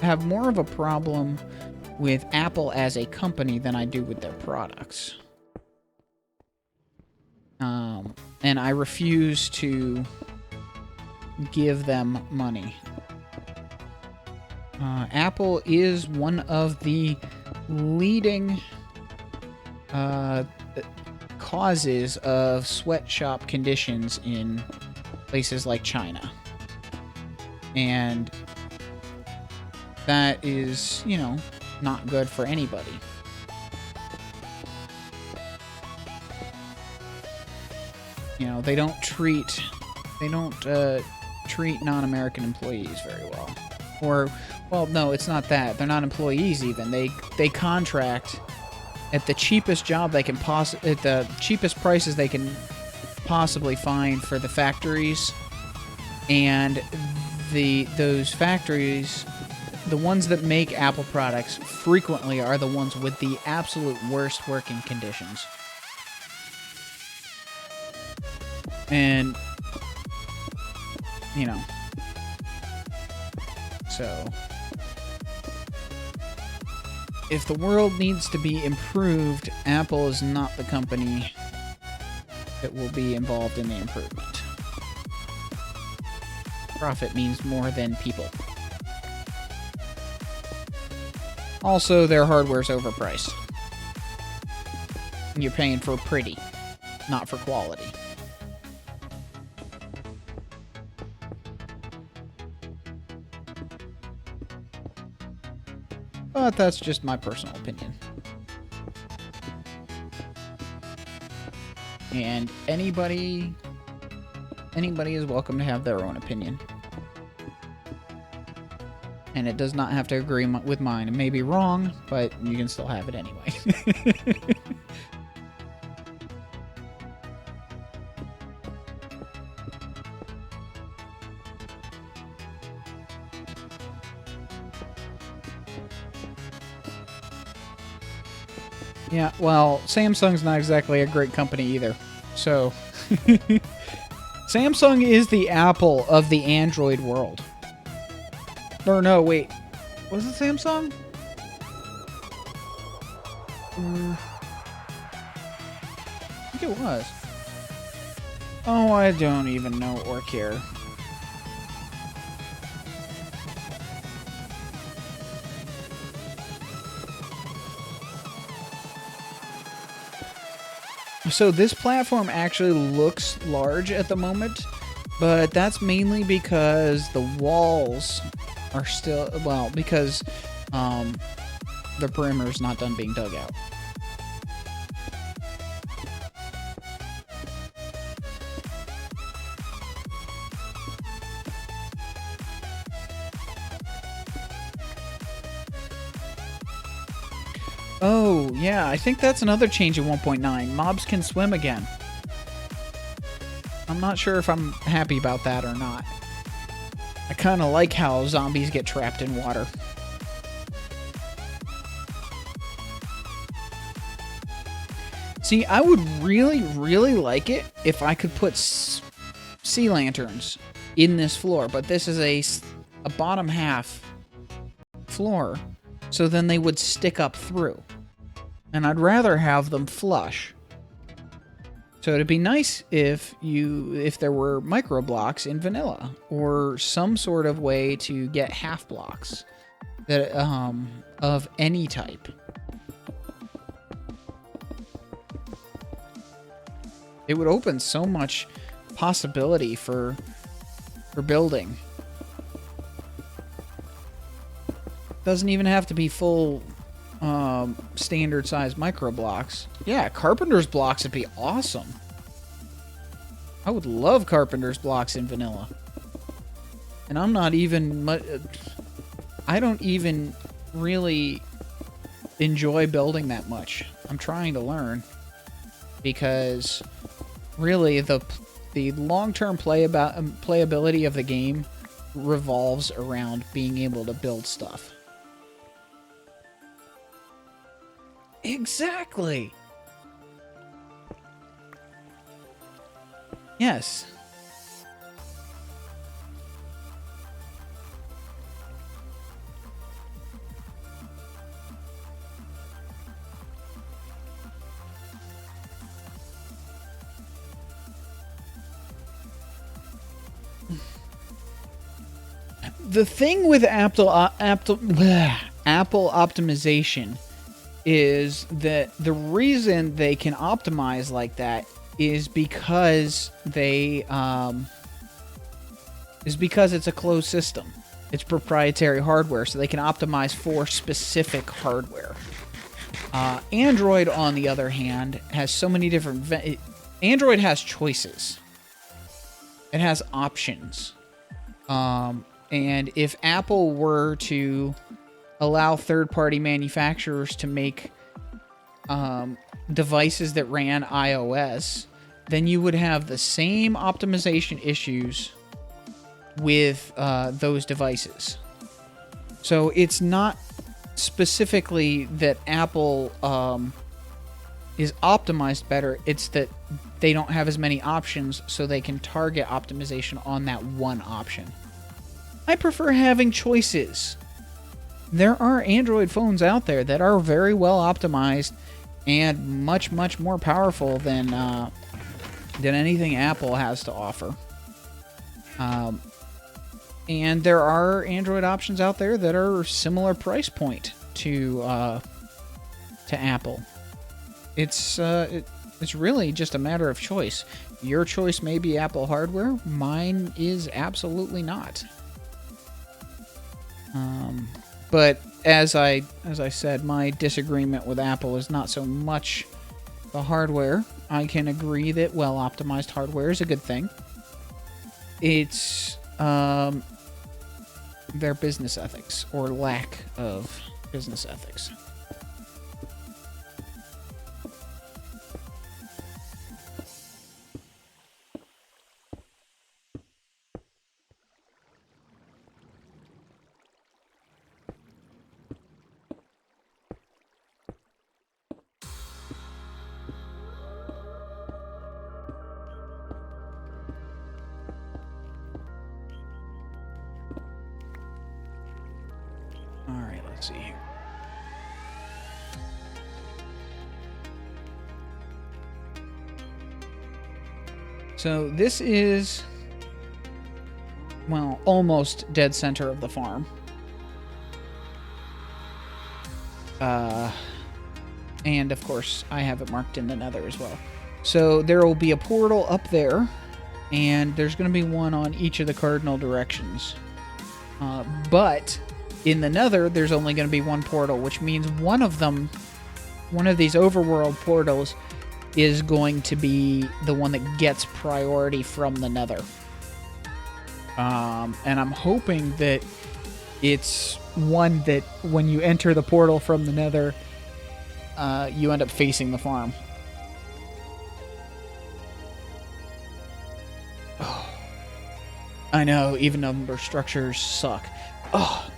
have more of a problem with Apple as a company than I do with their products. And I refuse to give them money. Apple is one of the leading causes of sweatshop conditions in places like China. And that is, you know, not good for anybody. You know, they don't treat non-American employees very well. Or, well, no, it's not that. They're not employees even. They contract at the cheapest job they can at the cheapest prices they can possibly find for the factories, and those factories, the ones that make Apple products, frequently are the ones with the absolute worst working conditions. And, you know, so if the world needs to be improved, Apple is not the company that will be involved in the improvement. Profit means more than people. Also, their hardware's overpriced. You're paying for pretty, not for quality. But that's just my personal opinion. And anybody is welcome to have their own opinion. And it does not have to agree with mine. It may be wrong, but you can still have it anyway. Yeah, well, Samsung's not exactly a great company either. So, Samsung is the Apple of the Android world. Or no, wait. Was it Samsung? I think it was. Oh, I don't even know or care. So this platform actually looks large at the moment, but that's mainly because the walls are still, well, because the perimeter's not done being dug out. Oh, yeah, I think that's another change in 1.9. Mobs can swim again. I'm not sure if I'm happy about that or not. I kind of like how zombies get trapped in water. See, I would really, really like it if I could put sea lanterns in this floor, but this is a bottom half floor, so then they would stick up through. And I'd rather have them flush. So it'd be nice if there were micro blocks in vanilla, or some sort of way to get half blocks that of any type. It would open so much possibility for building. Doesn't even have to be full standard size micro blocks. Yeah, carpenter's blocks would be awesome. I would love carpenter's blocks in vanilla. And I'm not even I don't even really enjoy building that much. I'm trying to learn, because really the long-term playability of the game revolves around being able to build stuff. Exactly. Yes. The thing with Apple optimization is that the reason they can optimize like that is because it's a closed system. It's proprietary hardware, so they can optimize for specific hardware. Android, on the other hand, has so many different... Android has choices. It has options. And if Apple were to allow third-party manufacturers to make devices that ran iOS, then you would have the same optimization issues with those devices. So it's not specifically that Apple is optimized better, it's that they don't have as many options, so they can target optimization on that one option. I prefer having choices. there are Android phones out there that are very well optimized and much, much more powerful than anything Apple has to offer. And there are Android options out there that are similar price point to Apple. It's really just a matter of choice. Your choice may be Apple hardware. Mine is absolutely not. But as I said, my disagreement with Apple is not so much the hardware. I can agree that well-optimized hardware is a good thing. It's their business ethics, or lack of business ethics. Alright, let's see here. So this is, well, almost dead center of the farm. And of course, I have it marked in the nether as well. So there will be a portal up there, and there's going to be one on each of the cardinal directions. But in the nether, there's only going to be one portal, which means one of these overworld portals is going to be the one that gets priority from the nether. And I'm hoping that it's one that when you enter the portal from the nether, you end up facing the farm. Oh, I know, even number structures suck. Oh,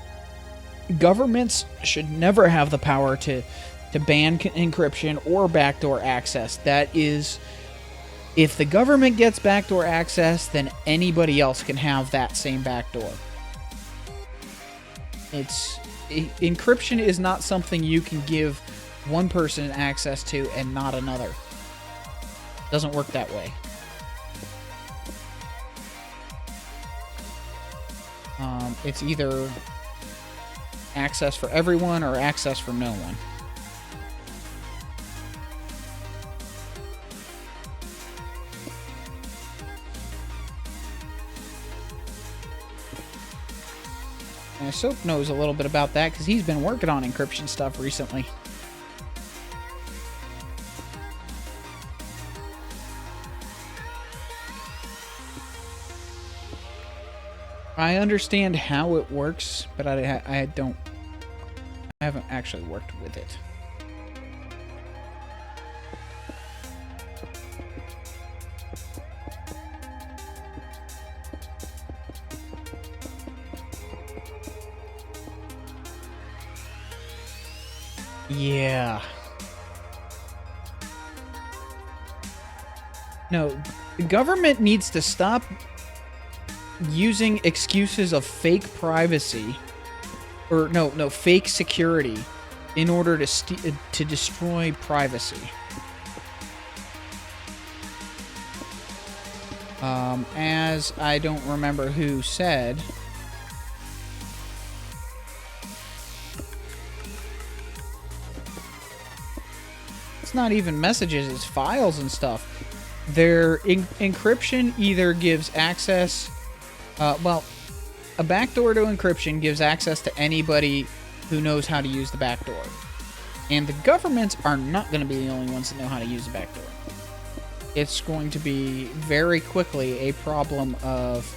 governments should never have the power to ban encryption or backdoor access. That is, if the government gets backdoor access, then anybody else can have that same backdoor. Encryption is not something you can give one person access to and not another. It doesn't work that way. It's either access for everyone or access for no one. And Soap knows a little bit about that because he's been working on encryption stuff recently. I understand how it works, but I haven't actually worked with it. Yeah. No, the government needs to stop using excuses of fake privacy, or no, fake security, in order to destroy privacy. As I don't remember who said, it's not even messages, it's files and stuff. Their encryption either gives access. Well, a backdoor to encryption gives access to anybody who knows how to use the backdoor. And the governments are not going to be the only ones that know how to use the backdoor. It's going to be very quickly a problem of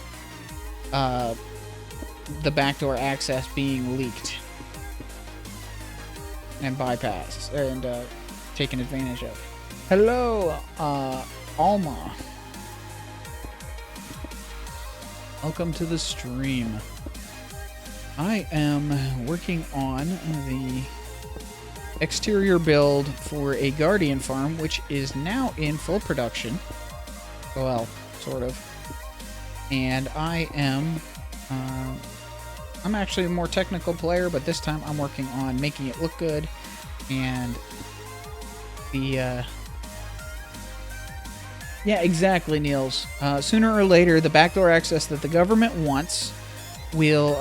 the backdoor access being leaked and bypassed and taken advantage of. Hello, Alma. Welcome to the stream. I am working on the exterior build for a Guardian farm, which is now in full production. Well, sort of. And I am I'm actually a more technical player, but this time I'm working on making it look good, and the yeah, exactly, Niels. Sooner or later, the backdoor access that the government wants will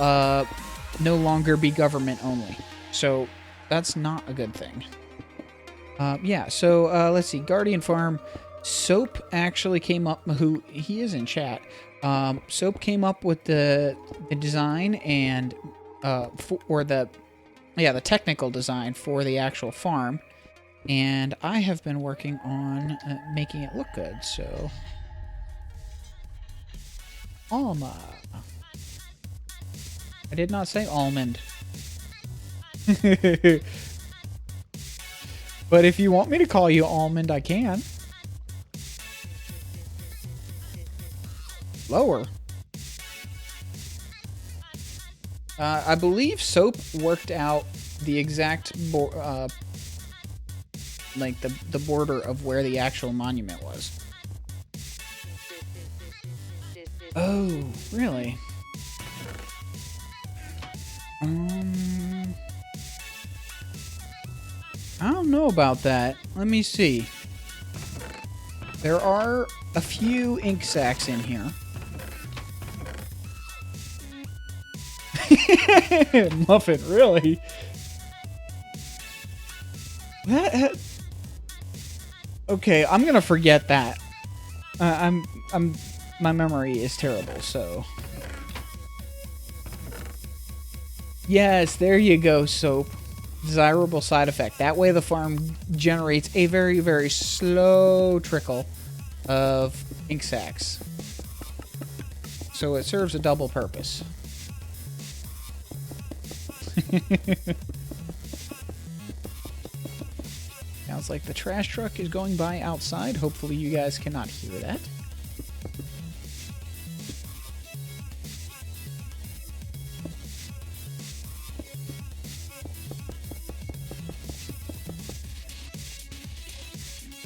no longer be government only. So that's not a good thing. Yeah, so let's see. Guardian Farm. Soap actually came up, he is in chat. Soap came up with the design and the technical design for the actual farm. And I have been working on making it look good, so... Alma. I did not say almond. But if you want me to call you Almond, I can. Lower. I believe Soap worked out the exact like the border of where the actual monument was. Oh, really? I don't know about that. Let me see. There are a few ink sacs in here. Muffin, really? That. Okay, I'm gonna forget that. My memory is terrible, so. Yes, there you go, Soap. Desirable side effect. That way the farm generates a very, very slow trickle of ink sacs. So it serves a double purpose. Sounds like the trash truck is going by outside. Hopefully you guys cannot hear that.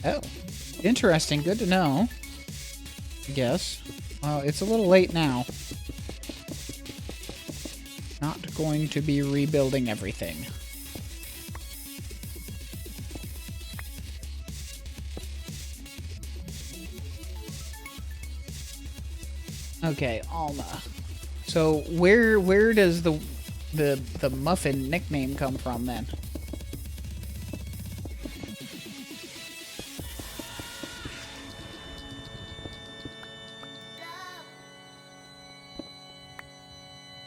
Oh, interesting. Good to know. I guess. Well, it's a little late now. Not going to be rebuilding everything. Okay, Alma. So where does the muffin nickname come from then?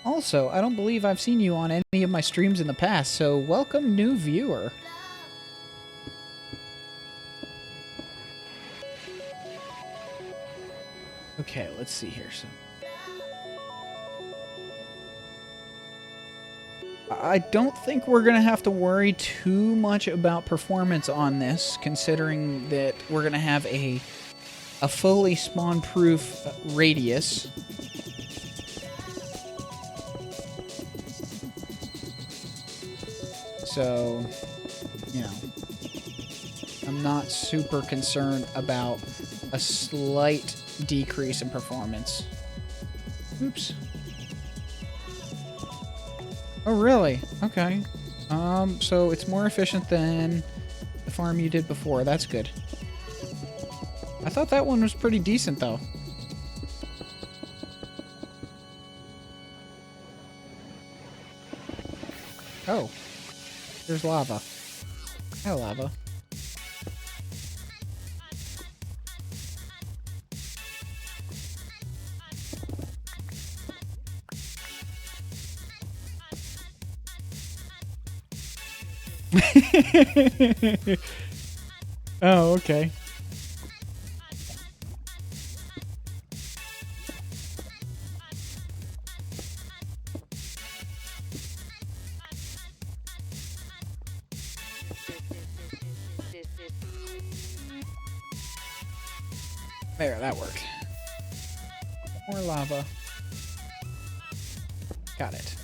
Also, I don't believe I've seen you on any of my streams in the past, so welcome, new viewer. Okay, let's see here. So, I don't think we're going to have to worry too much about performance on this, considering that we're going to have a fully spawn-proof radius. So, you know, I'm not super concerned about a slight decrease in performance. Oops. Oh, really? Okay. So it's more efficient than the farm you did before. That's good. I thought that one was pretty decent, though. Oh. There's lava. Hi, lava. Oh, okay. There, that worked. More lava. Got it.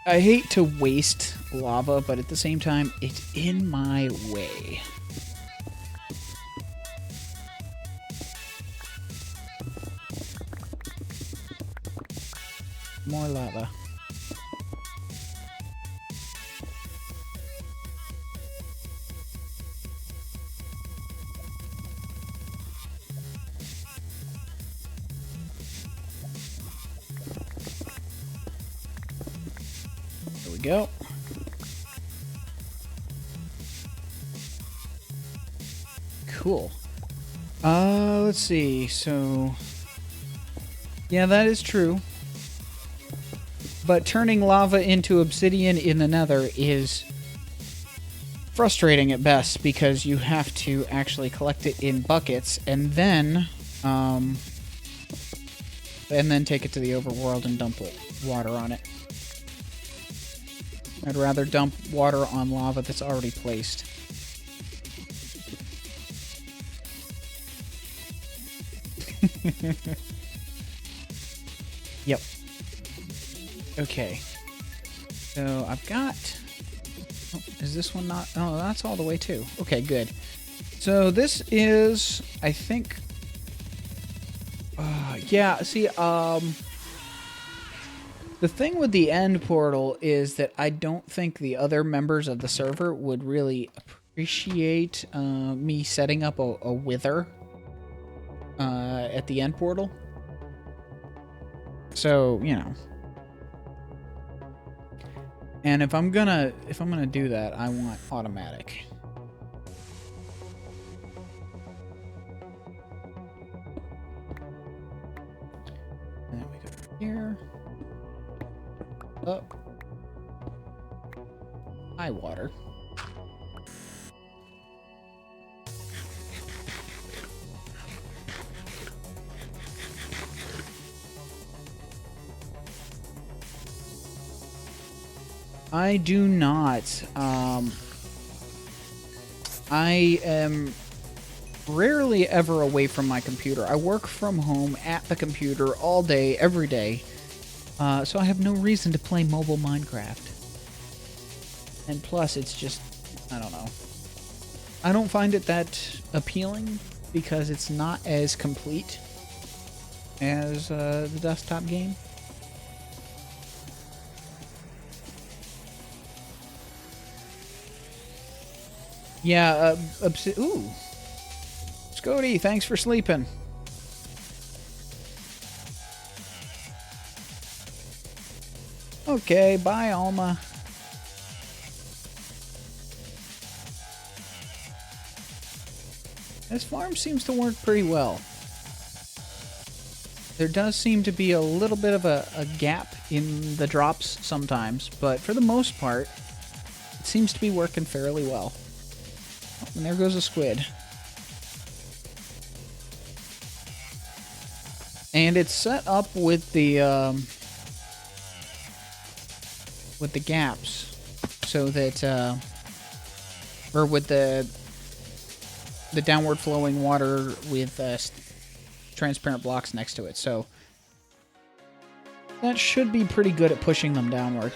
I hate to waste lava, but at the same time, it's in my way. More lava. There we go. Cool. Let's see. So, yeah, that is true. But turning lava into obsidian in the Nether is frustrating at best because you have to actually collect it in buckets and then take it to the overworld and dump water on it. I'd rather dump water on lava that's already placed. Yep. Okay. So I've got... Oh, is this one not... Oh, that's all the way too. Okay, good. So this is, I think... yeah, see, the thing with the end portal is that I don't think the other members of the server would really appreciate me setting up a wither at the end portal. So, you know. And if I'm gonna do that, I want automatic. And then we go here. Up. High water. I do not. I am rarely ever away from my computer. I work from home at the computer all day, every day. So I have no reason to play mobile Minecraft. And plus, it's just, I don't know. I don't find it that appealing because it's not as complete as the desktop game. Yeah, ooh. Scody, thanks for sleeping. Okay, bye, Alma. This farm seems to work pretty well. There does seem to be a little bit of a gap in the drops sometimes, but for the most part, it seems to be working fairly well. Oh, and there goes a squid. And it's set up with the gaps, so that or with the downward flowing water with transparent blocks next to it. So that should be pretty good at pushing them downward.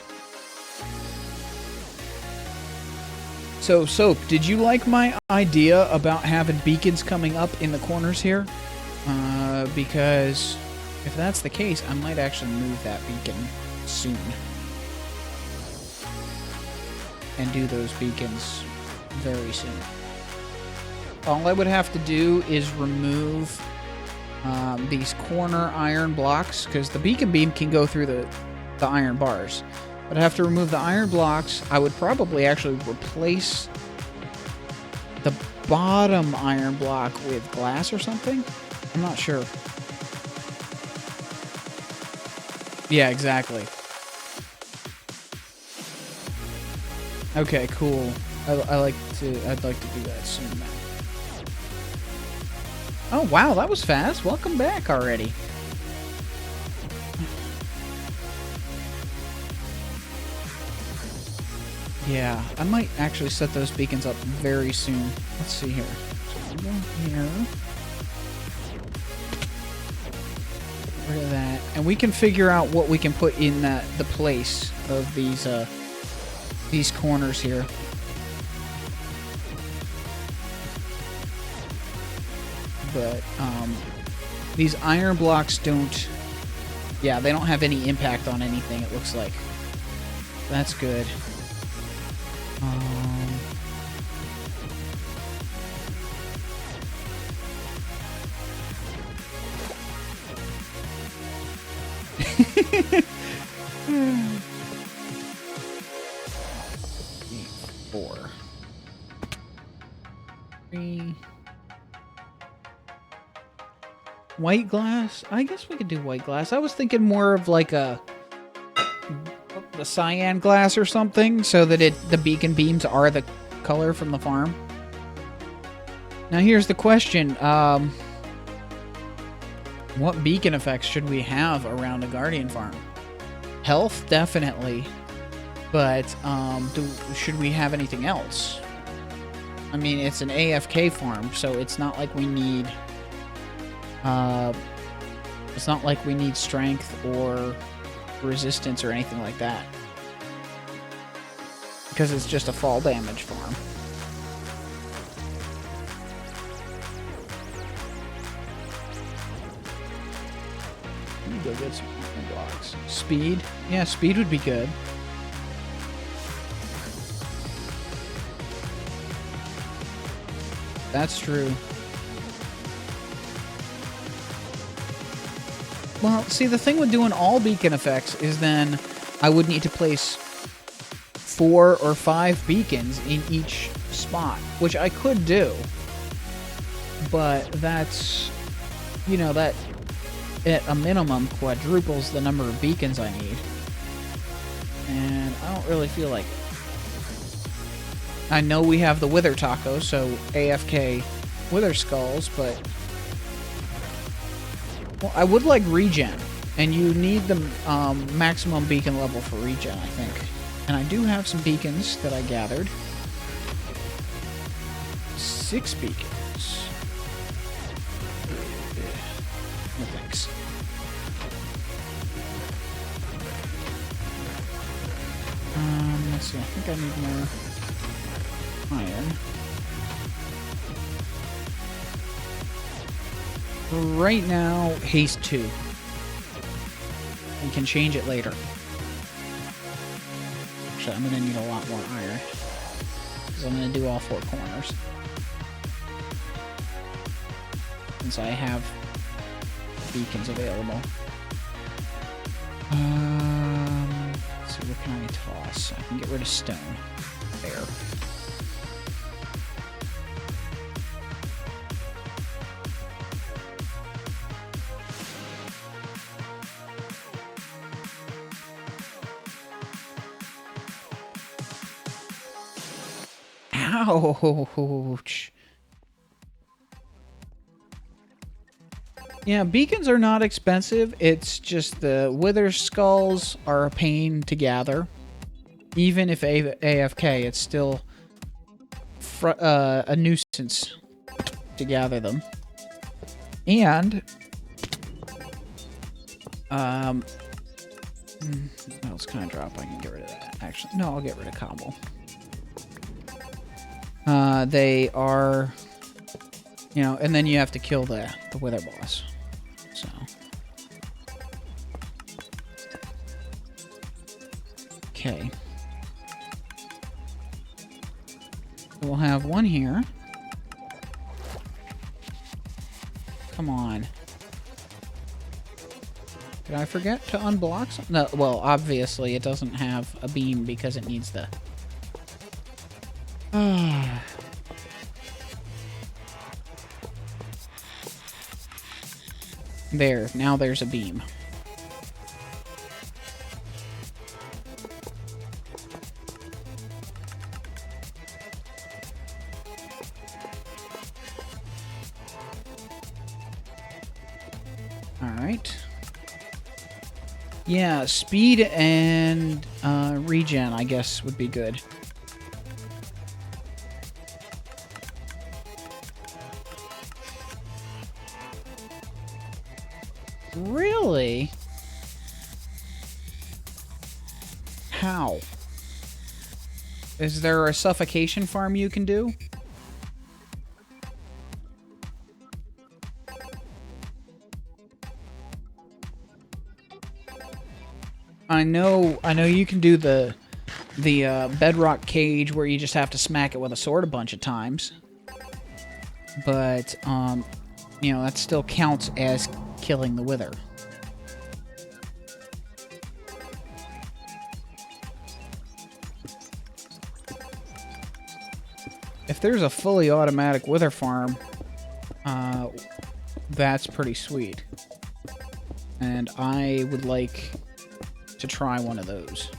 So, Soap, did you like my idea about having beacons coming up in the corners here? Because if that's the case, I might actually move that beacon soon. And do those beacons very soon. All I would have to do is remove these corner iron blocks, because the beacon beam can go through the iron bars. But I have to remove the iron blocks. I would probably actually replace the bottom iron block with glass or something. I'm not sure. Yeah, exactly. Okay, cool. I'd like to do that soon now. Oh wow, that was fast. Welcome back already. Yeah, I might actually set those beacons up very soon. Let's see here. So we'll go here. Get rid of that. And we can figure out what we can put in the place of these corners here. But these iron blocks don't Yeah, they don't have any impact on anything, it looks like. That's good. Four. Three. White glass? I guess we could do white glass. I was thinking more of like the cyan glass or something, so that the beacon beams are the color from the farm. Now here's the question. What beacon effects should we have around a Guardian farm? Health, definitely. But should we have anything else? I mean, it's an AFK farm, so it's not like we need... it's not like we need strength or resistance or anything like that. Because it's just a fall damage farm. Let me go get some blocks. Speed? Yeah, speed would be good. That's true. Well, see, the thing with doing all beacon effects is then I would need to place 4 or 5 beacons in each spot, which I could do. But that's, you know, that at a minimum quadruples the number of beacons I need. And I don't really feel like it. I know we have the Wither Taco, so AFK Wither Skulls, but... Well, I would like regen, and you need the maximum beacon level for regen, I think. And I do have some beacons that I gathered. 6 beacons. No thanks. Let's see, I think I need more iron. Right now, haste 2. We can change it later. Actually, I'm going to need a lot more iron. Because I'm going to do all 4 corners. Since I have beacons available. Let's see, what can I toss? I can get rid of stone. There. Ouch. Yeah, beacons are not expensive. It's just the Wither Skulls are a pain to gather. Even if AFK, it's still a nuisance to gather them. And... what else can I drop? I can get rid of that. Actually, no, I'll get rid of Cobble. They are, you know, and then you have to kill the Wither boss. So. Okay. We'll have one here. Come on. Did I forget to unblock something? No, well, obviously it doesn't have a beam because it needs the... There, now there's a beam. Alright. Yeah, speed and regen, I guess, would be good. Really? How? Is there a suffocation farm you can do? I know you can do the bedrock cage where you just have to smack it with a sword a bunch of times. But, you know, that still counts as killing the wither. If there's a fully automatic wither farm, that's pretty sweet. And I would like to try one of those.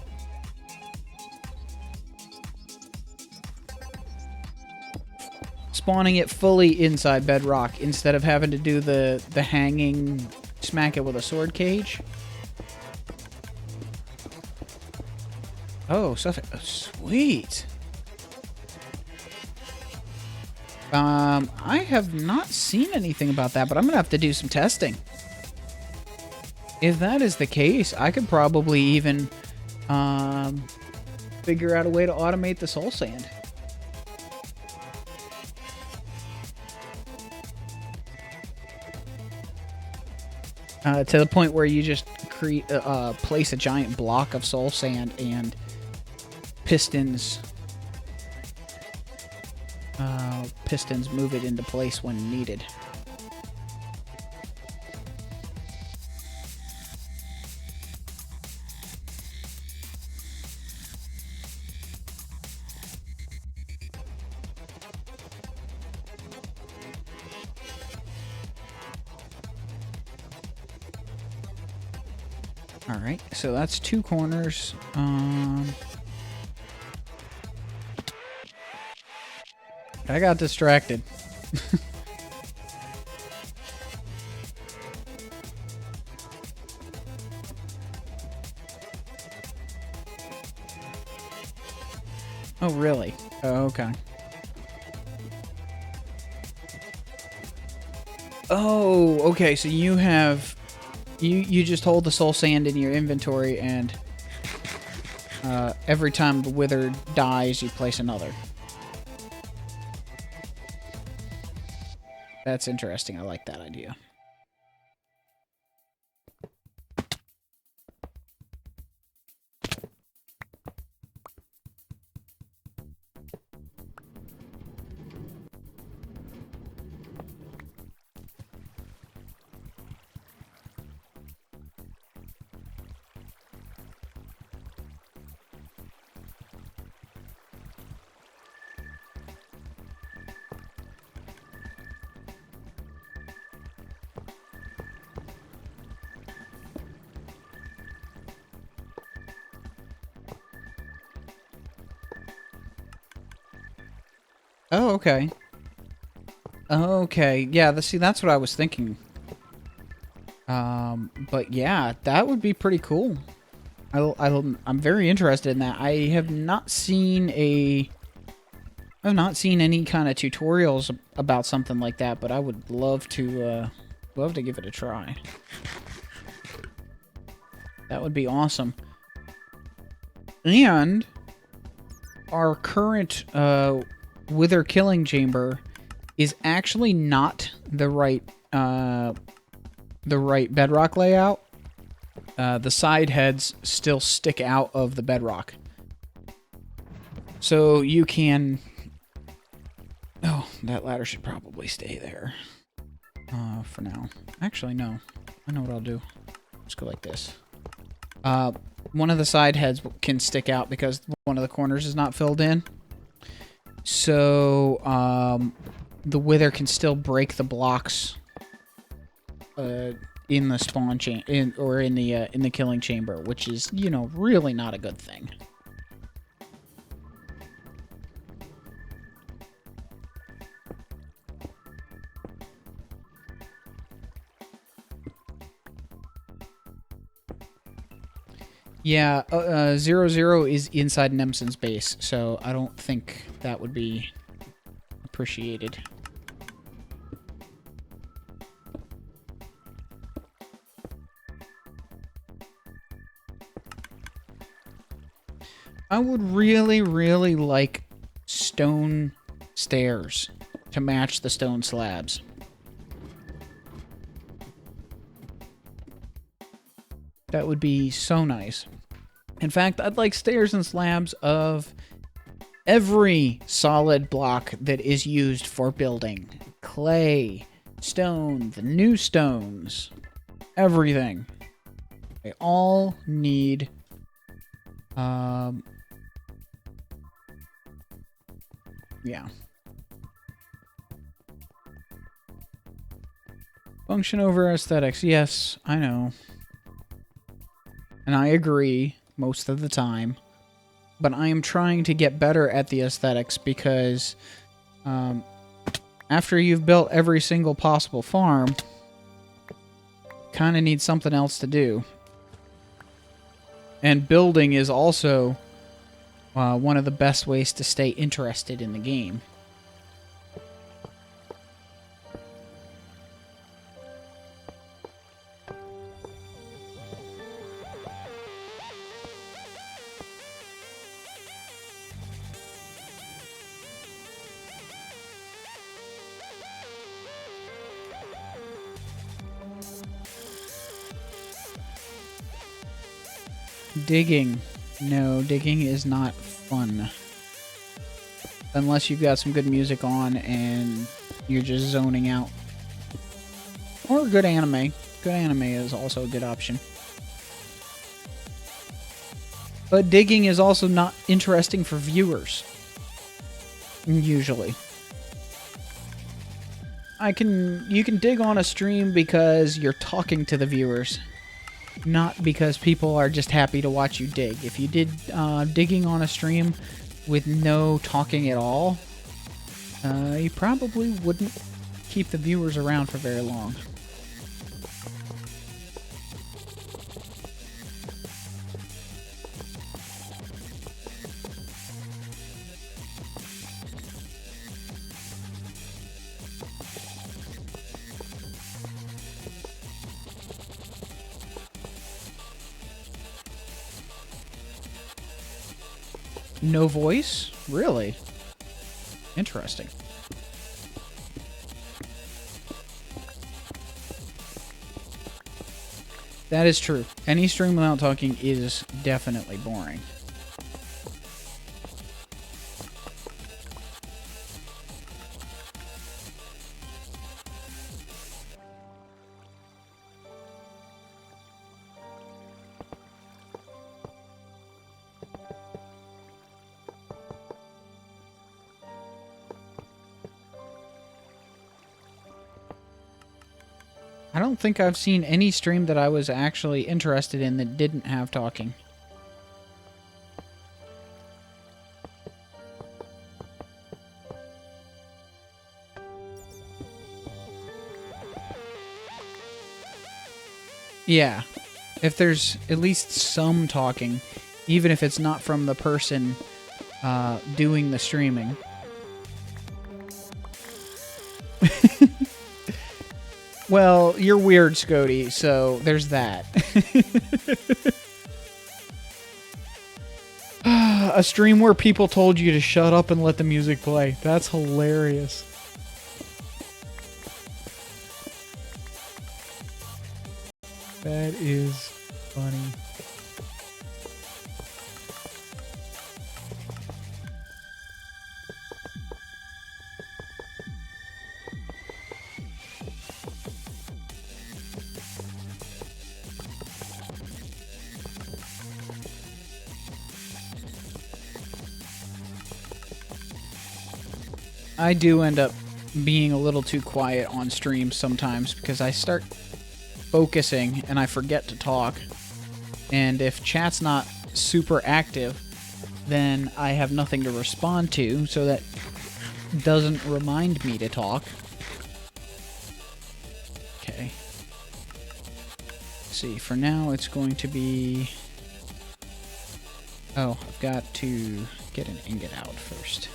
Spawning it fully inside bedrock instead of having to do the hanging smack it with a sword cage. Oh, stuff. Oh, sweet. I have not seen anything about that, but I'm gonna have to do some testing. If that is the case, I could probably even figure out a way to automate the soul sand. To the point where you just place a giant block of soul sand and pistons move it into place when needed. Alright, so that's 2 corners. I got distracted. Oh, really? Oh, okay. Oh, okay, so you have... You just hold the soul sand in your inventory, and every time the wither dies, you place another. That's interesting. I like that idea. Oh, okay. Okay, yeah, see, that's what I was thinking. But yeah, that would be pretty cool. I'm very interested in that. I have not seen any kind of tutorials about something like that, but I would love to give it a try. That would be awesome. And our current wither killing chamber is actually not the right bedrock layout. The side heads still stick out of the bedrock, so you can... Oh, that ladder should probably stay there for now. Actually, no. I know what I'll do. Let's go like this. One of the side heads can stick out because one of the corners is not filled in. So, the wither can still break the blocks in the spawn or in the killing chamber, which is, you know, really not a good thing. Yeah, 0-0 is inside Nemson's base, so I don't think that would be appreciated. I would really, really like stone stairs to match the stone slabs. That would be so nice. In fact, I'd like stairs and slabs of every solid block that is used for building. Clay, stone, the new stones, everything. They all need yeah. Function over aesthetics. Yes, I know. And I agree most of the time. But I am trying to get better at the aesthetics because after you've built every single possible farm, kind of need something else to do. And building is also one of the best ways to stay interested in the game. Digging. No, digging is not fun. Unless you've got some good music on and you're just zoning out. Or good anime. Good anime is also a good option. But digging is also not interesting for viewers. Usually. You can dig on a stream because you're talking to the viewers. Not because people are just happy to watch you dig. If you did digging on a stream with no talking at all, you probably wouldn't keep the viewers around for very long. No voice? Really? Interesting. That is true. Any stream without talking is definitely boring. I don't think I've seen any stream that I was actually interested in that didn't have talking. Yeah. If there's at least some talking, even if it's not from the person doing the streaming. Well, you're weird, Scody, so there's that. A stream where people told you to shut up and let the music play. That's hilarious. That is funny. I do end up being a little too quiet on streams sometimes because I start focusing and I forget to talk. And if chat's not super active, then I have nothing to respond to, so that doesn't remind me to talk. Okay. Let's see, for now it's going to be... Oh, I've got to get an ingot out first.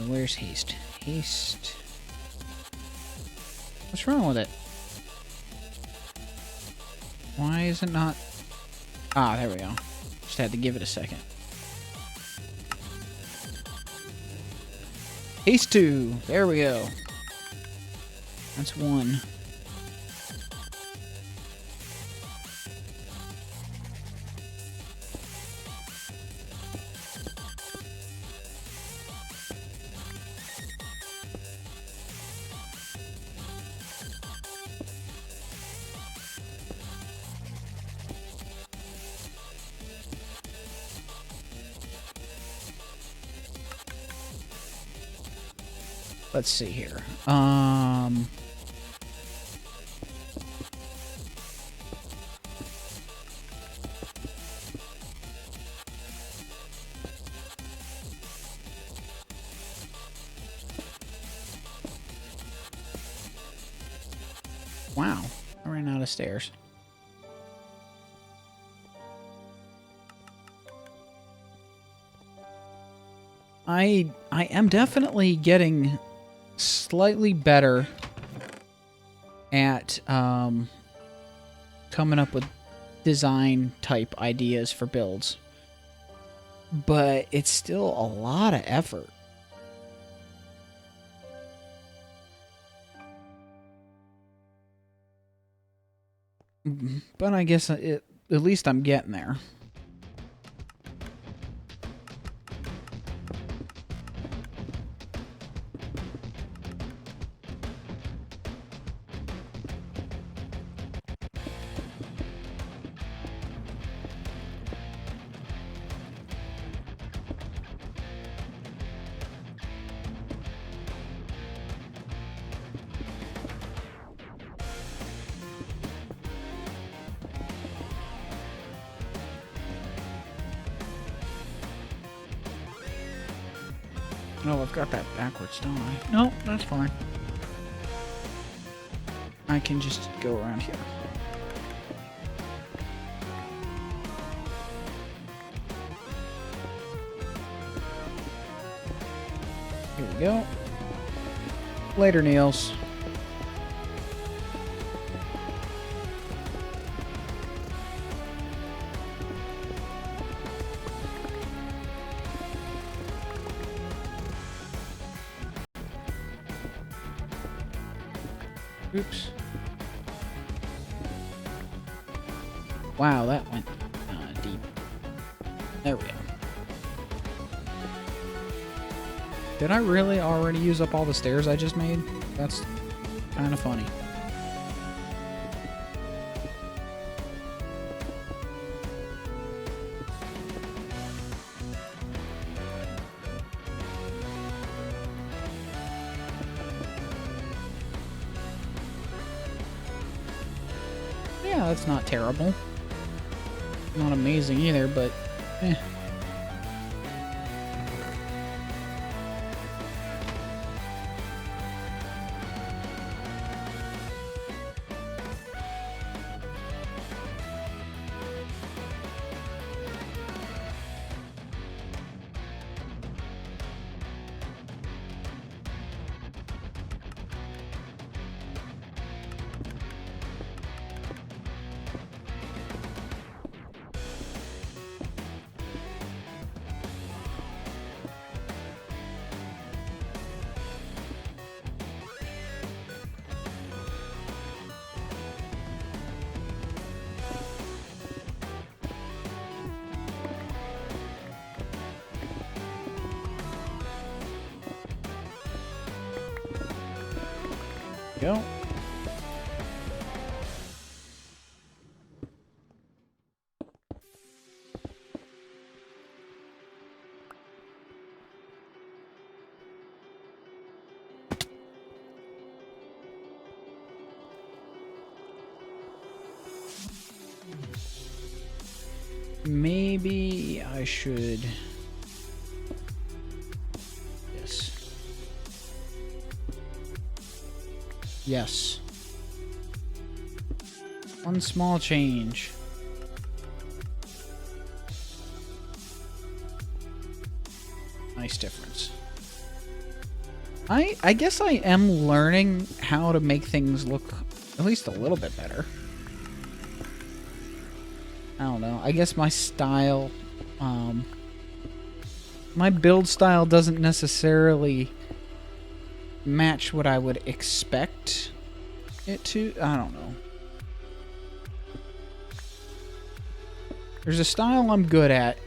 Where's haste? Haste. What's wrong with it? Why is it not... Ah, there we go. Just had to give it a second. Haste 2. There we go. That's 1. Let's see here. Wow, I ran out of stairs. I am definitely getting slightly better at coming up with design type ideas for builds, but it's still a lot of effort. But I guess at least I'm getting there. Oh, I've got that backwards, don't I? No, that's fine. I can just go around here. Here we go. Later, Niels. Oops. Wow, that went deep. There we go. Did I really already use up all the stairs I just made? That's kind of funny. Yeah, that's not terrible. Not amazing either, but eh. Go. Maybe I should... Yes. Yes. One small change. Nice difference. I guess I am learning how to make things look at least a little bit better. I don't know. I guess my style, my build style doesn't necessarily match what I would expect it to. I don't know. There's a style I'm good at,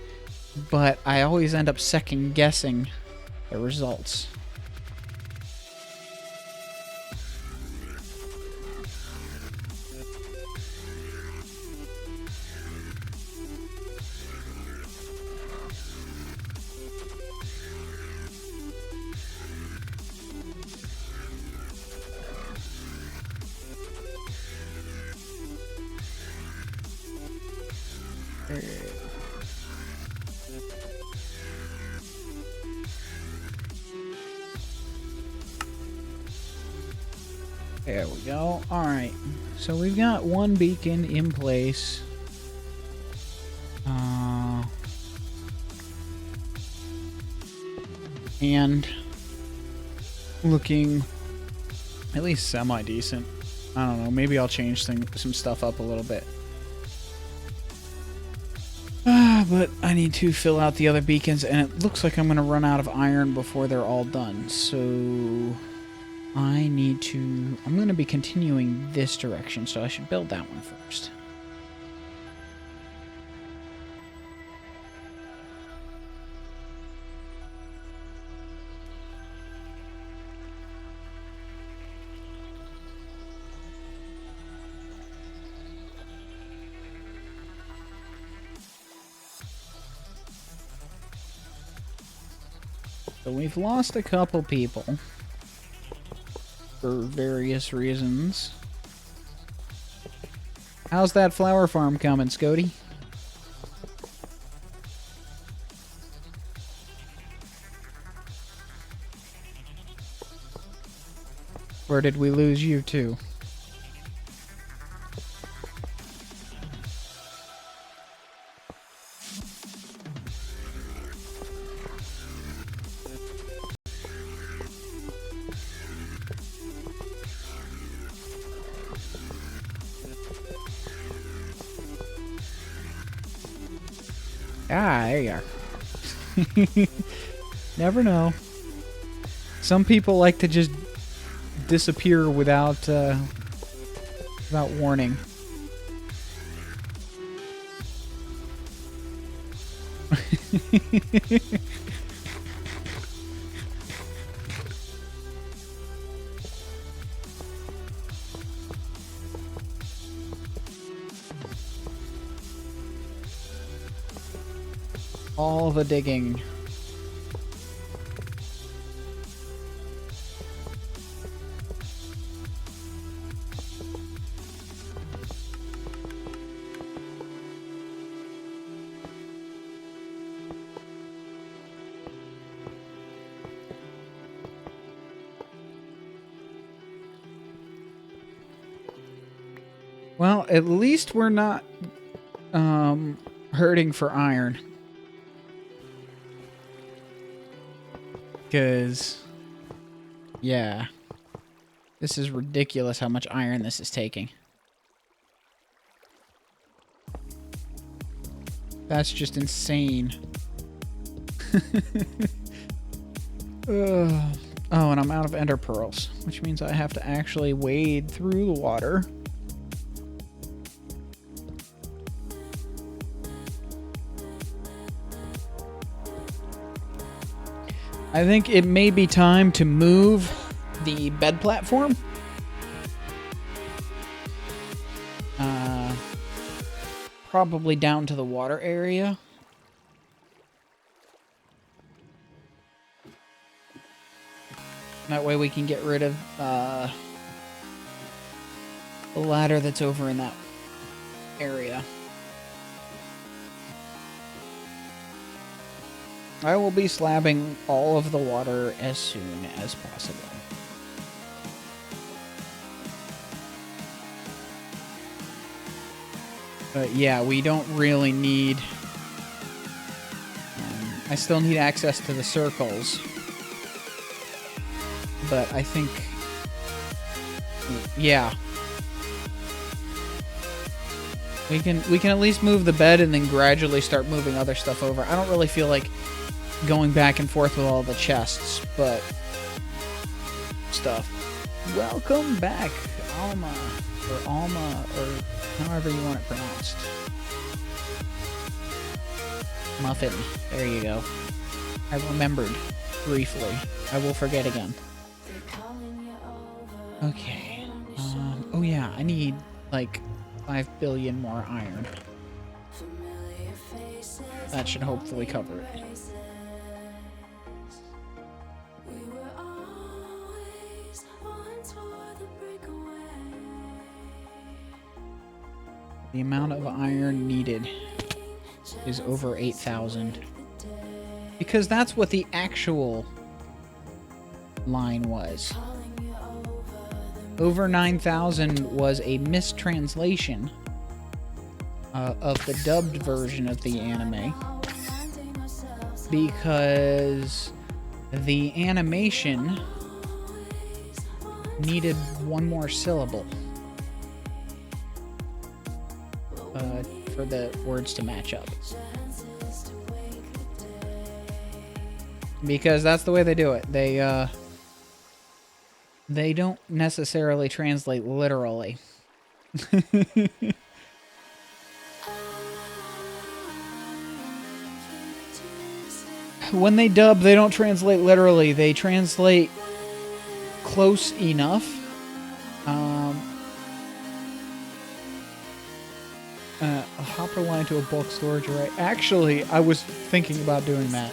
but I always end up second guessing the results. There we go. Alright. So we've got one beacon in place. And looking at least semi-decent. I don't know. Maybe I'll change some stuff up a little bit. But I need to fill out the other beacons, and it looks like I'm going to run out of iron before they're all done. So I'm going to be continuing this direction, so I should build that one first. So we've lost a couple people for various reasons. How's that flower farm coming, Scody? Where did we lose you to? Ah, there you are. Never know. Some people like to just disappear without warning. All the digging. Well, at least we're not hurting for iron. Because, yeah, this is ridiculous how much iron this is taking. That's just insane. Oh, and I'm out of ender pearls, which means I have to actually wade through the water. I think it may be time to move the bed platform. Probably down to the water area. That way we can get rid of the ladder that's over in that area. I will be slabbing all of the water as soon as possible. But yeah, we don't really need... I still need access to the circles. But I think... yeah. We can at least move the bed and then gradually start moving other stuff over. I don't really feel like going back and forth with all the chests, but stuff. Welcome back, Alma, or however you want it pronounced. Muffin. There you go. I remembered briefly. I will forget again. Okay. Oh yeah, I need like 5 billion more iron. That should hopefully cover it. The amount of iron needed is over 8,000. Because that's what the actual line was. Over 9,000 was a mistranslation of the dubbed version of the anime. Because the animation needed one more syllable for the words to match up. Because that's the way they do it. They don't necessarily translate literally. When they dub, they don't translate literally. They translate close enough. A hopper line to a bulk storage array. Actually, I was thinking about doing that.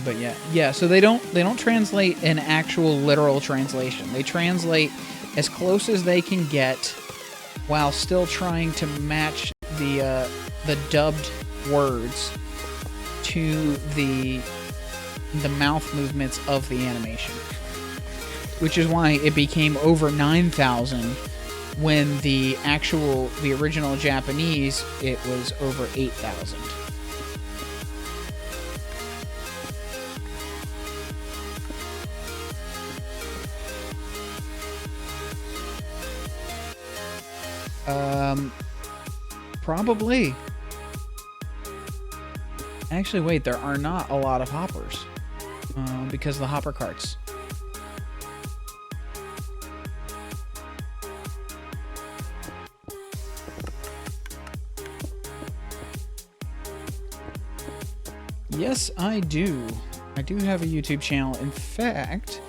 But yeah. So they don't translate an actual literal translation. They translate as close as they can get, while still trying to match the dubbed words to the mouth movements of the animation. Which is why it became over 9,000 when the original Japanese, it was over 8,000. Probably. Actually, wait, there are not a lot of hoppers. Because of the hopper carts. Yes, I do. I do have a YouTube channel. In fact,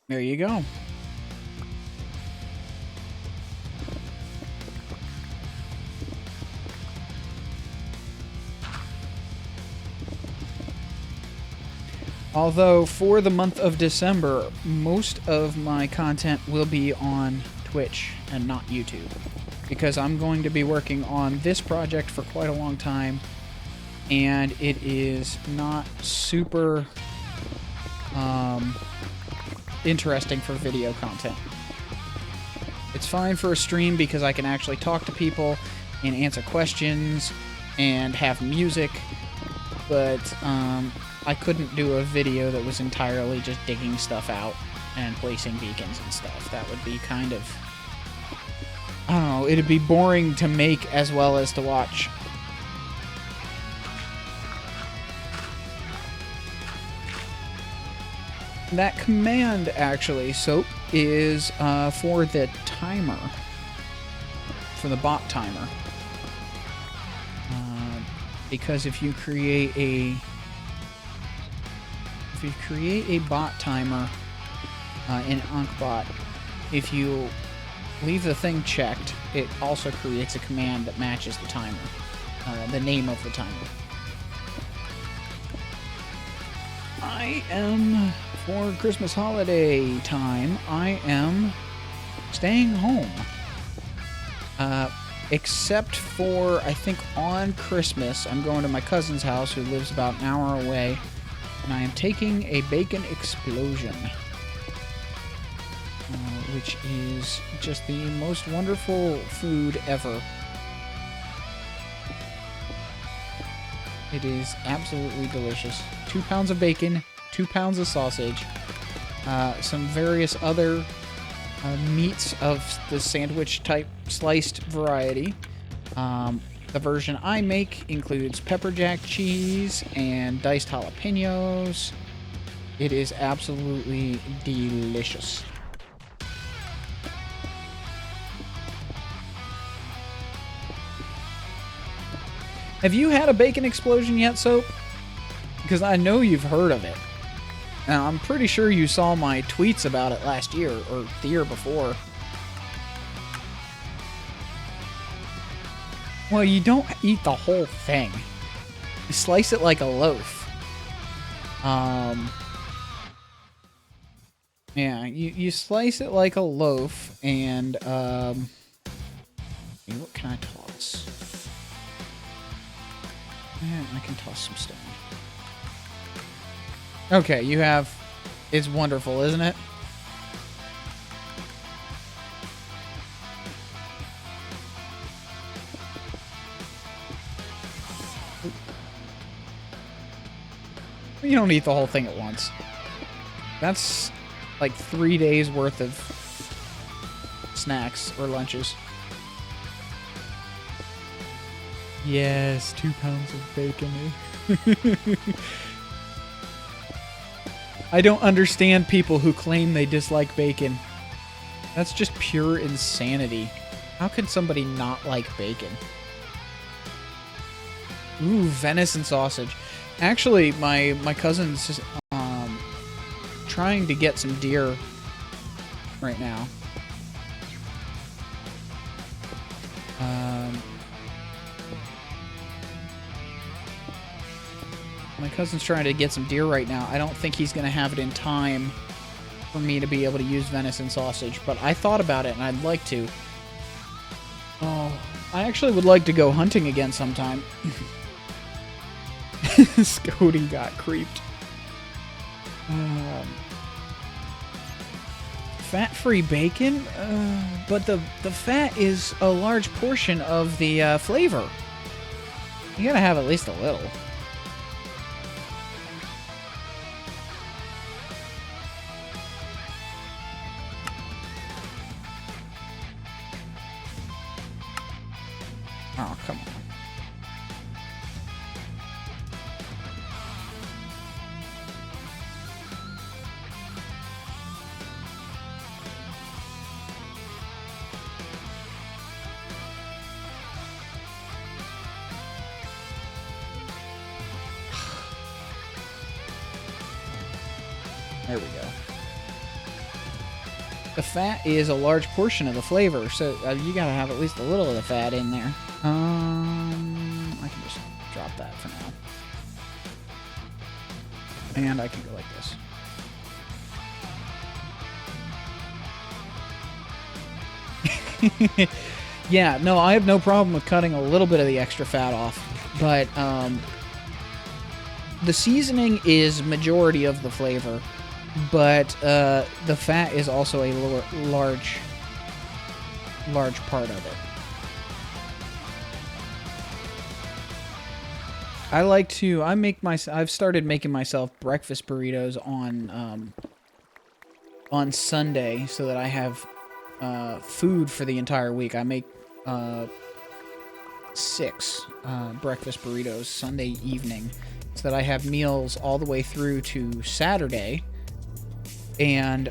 there you go. Although for the month of December, most of my content will be on Twitch and not YouTube, because I'm going to be working on this project for quite a long time, and it is not super interesting for video content. It's fine for a stream because I can actually talk to people and answer questions and have music, but I couldn't do a video that was entirely just digging stuff out and placing beacons and stuff. That would be kind of, I don't know, it'd be boring to make as well as to watch. That command, actually, Soap, is for the timer. For the bot timer. Because if you create a bot timer in AnkBot, if you leave the thing checked, it also creates a command that matches the timer, the name of the timer. I am, for Christmas holiday time, I am staying home. Except for, I think on Christmas, I'm going to my cousin's house, who lives about an hour away, and I am taking a bacon explosion, which is just the most wonderful food ever. It is absolutely delicious. 2 pounds of bacon, 2 pounds of sausage, some various other meats of the sandwich type sliced variety. The version I make includes pepper jack cheese and diced jalapenos. It is absolutely delicious. Have you had a bacon explosion yet, Soap? Because I know you've heard of it. Now, I'm pretty sure you saw my tweets about it last year, or the year before. Well, you don't eat the whole thing. You slice it like a loaf. Yeah, you slice it like a loaf, and what can I toss? Yeah, I can toss some stone. Okay, you have. It's wonderful, isn't it? You don't eat the whole thing at once. That's like 3 days worth of snacks or lunches. Yes, 2 pounds of bacon. I don't understand people who claim they dislike bacon. That's just pure insanity. How can somebody not like bacon? Ooh, venison sausage. Actually, my cousin's trying to get some deer right now. My cousin's trying to get some deer right now. I don't think he's going to have it in time for me to be able to use venison sausage, but I thought about it and I'd like to. Oh, I actually would like to go hunting again sometime. Scody got creeped. Fat-free bacon? But the fat is a large portion of the flavor. You gotta have at least a little. Oh, come on. There we go. The fat is a large portion of the flavor, so you gotta have at least a little of the fat in there. I can just drop that for now. And I can go like this. Yeah, no, I have no problem with cutting a little bit of the extra fat off, but the seasoning is majority of the flavor, but the fat is also a large part of it. I've started making myself breakfast burritos on Sunday so that I have food for the entire week. I make 6 breakfast burritos Sunday evening so that I have meals all the way through to Saturday. And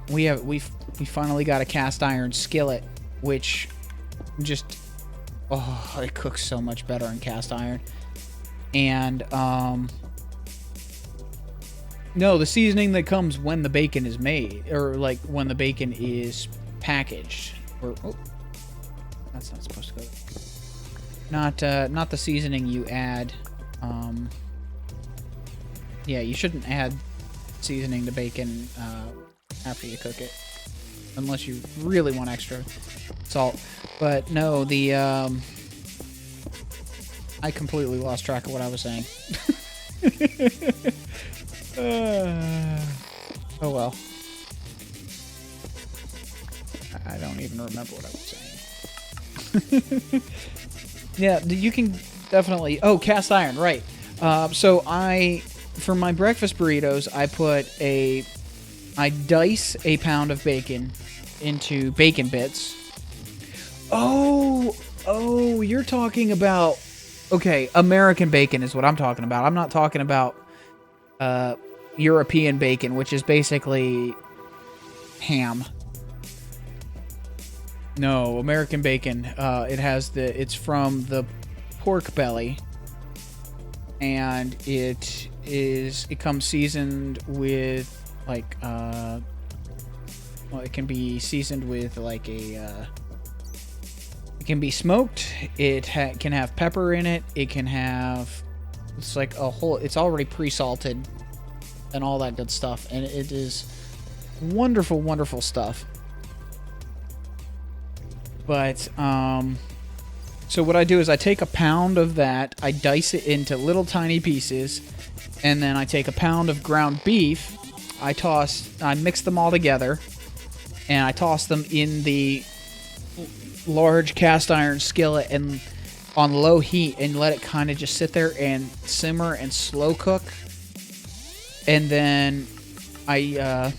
we finally got a cast iron skillet, which just it cooks so much better in cast iron. And no, the seasoning that comes when the bacon is made, or like when the bacon is packaged, or that's not supposed to go. Not the seasoning you add. Yeah, you shouldn't add seasoning to bacon after you cook it, unless you really want extra salt. But no, I completely lost track of what I was saying. Oh well. I don't even remember what I was saying. Yeah, you can definitely... Oh, cast iron, right. So for my breakfast burritos, I dice a pound of bacon into bacon bits. Oh, you're talking about... Okay, American bacon is what I'm talking about. I'm not talking about European bacon, which is basically ham. No, American bacon. It's from the pork belly, and it comes seasoned with like well, it can be seasoned with like it can be smoked. It can have pepper in it. It can have... It's like a whole... It's already pre-salted and all that good stuff. And it is wonderful, wonderful stuff. But, so what I do is I take a pound of that, I dice it into little tiny pieces, and then I take a pound of ground beef, I mix them all together, and I toss them in the large cast iron skillet and on low heat and let it kind of just sit there and simmer and slow cook. And then I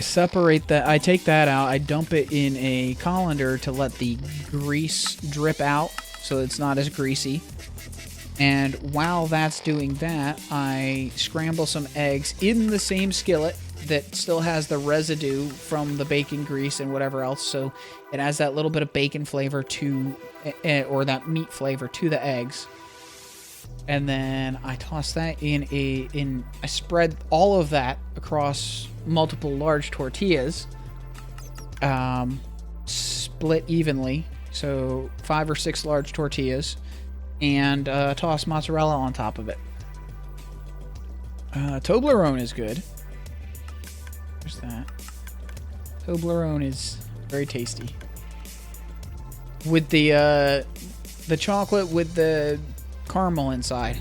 separate that. I take that out. I dump it in a colander to let the grease drip out so it's not as greasy. And while that's doing that, I scramble some eggs in the same skillet that still has the residue from the bacon grease and whatever else. So it has that little bit of bacon flavor to, or that meat flavor to the eggs. And then I toss that in I spread all of that across multiple large tortillas, split evenly, so 5 or 6 large tortillas, and toss mozzarella on top of it. Toblerone is good. There's that. Toblerone is very tasty. With the chocolate with the caramel inside.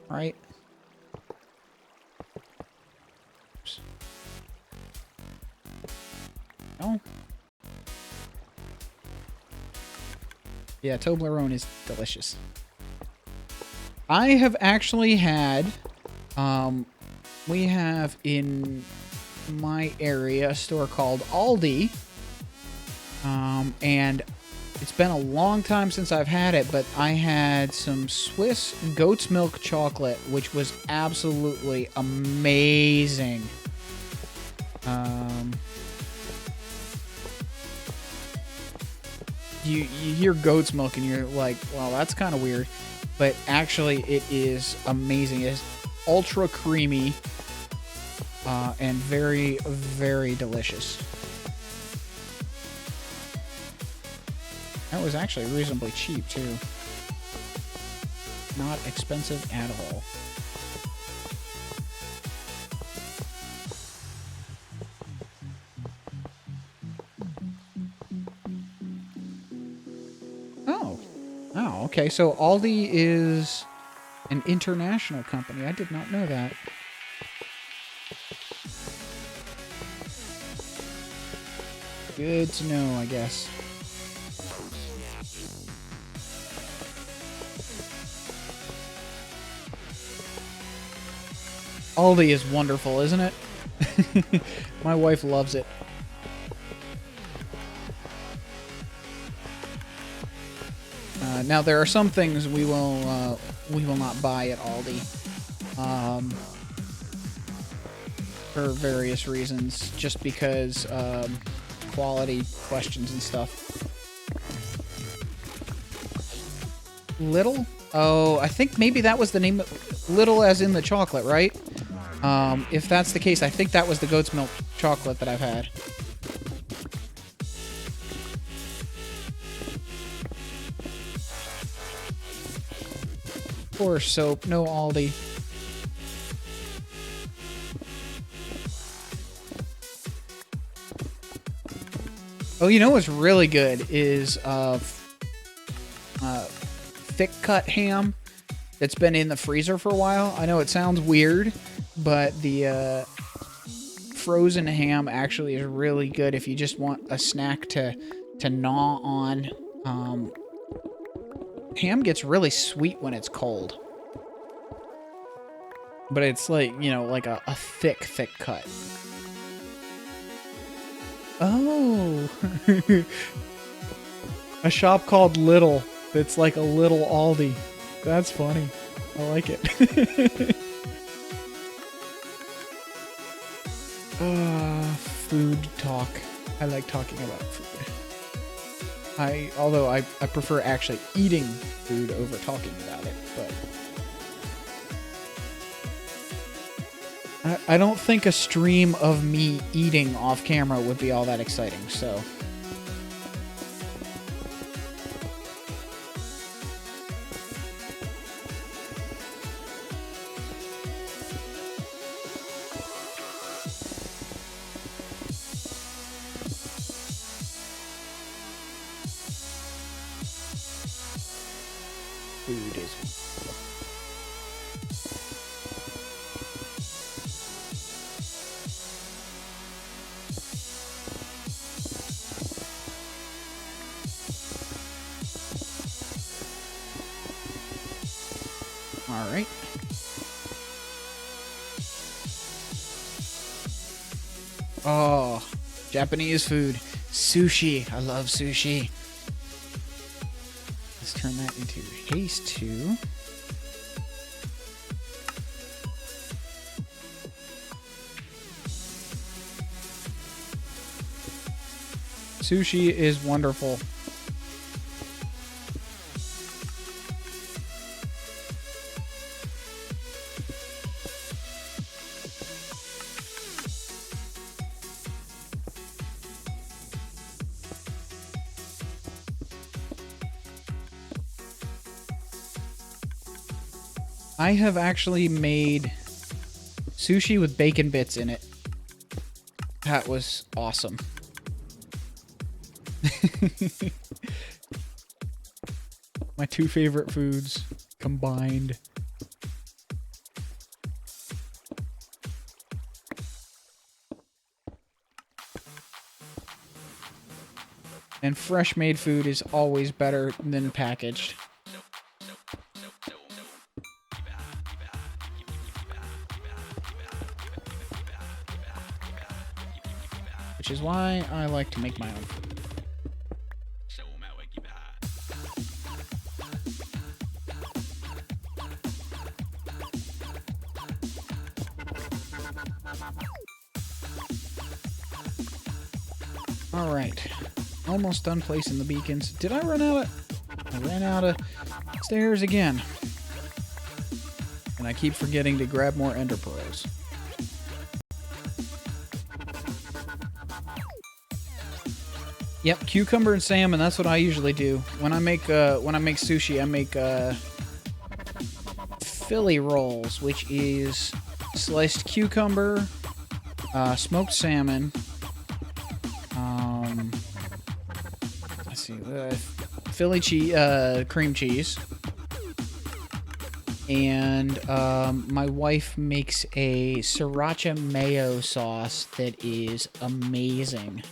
Right? Oops. No? Yeah, Toblerone is delicious. I have actually had, we have in my area a store called Aldi, and it's been a long time since I've had it, but I had some Swiss goat's milk chocolate, which was absolutely amazing. You hear goat's milk and you're like, well, that's kind of weird, but actually it is amazing. It's ultra creamy, and very, very delicious. That was actually reasonably cheap, too. Not expensive at all. Oh, okay. So Aldi is an international company. I did not know that. Good to know, I guess. Aldi is wonderful, isn't it? My wife loves it. Now there are some things we will not buy at Aldi, for various reasons, just because quality questions and stuff. Little? Oh, I think maybe that was the name. Little as in the chocolate, right? If that's the case, I think that was the goat's milk chocolate that I've had. Or soap, no Aldi. Oh, you know what's really good is thick cut ham that's been in the freezer for a while. I know it sounds weird, but the frozen ham actually is really good if you just want a snack to gnaw on. Ham gets really sweet when it's cold. But it's like, you know, like a thick cut. Oh. A shop called Little. That's like a little Aldi. That's funny. I like it. Food talk. I like talking about food. Although I prefer actually eating food over talking about it, but I don't think a stream of me eating off camera would be all that exciting, so food is. All right. Oh, Japanese food. Sushi. I love sushi. Let's turn that into haste 2. Sushi is wonderful. I have actually made sushi with bacon bits in it. That was awesome. My 2 favorite foods combined. And fresh made food is always better than packaged. Which is why I like to make my own food. Alright. Almost done placing the beacons. Did I run out of... I ran out of stairs again. And I keep forgetting to grab more ender pearls. Yep, cucumber and salmon. That's what I usually do when I make sushi. I make Philly rolls, which is sliced cucumber, smoked salmon. Let's see, Philly cheese, cream cheese, and my wife makes a sriracha mayo sauce that is amazing.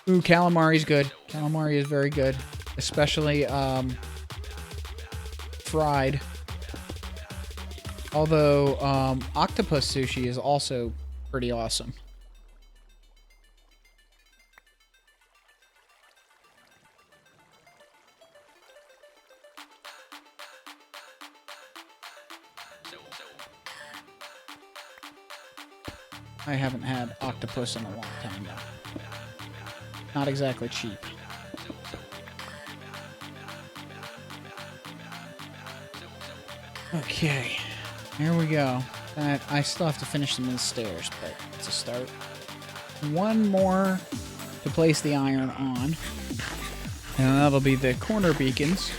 Ooh, calamari's good. Calamari is very good. Especially, fried. Although, octopus sushi is also pretty awesome. I haven't had octopus in a long time now. Not exactly cheap. Okay, here we go. I still have to finish them in the stairs, but it's a start. One more to place the iron on. And that'll be the corner beacons.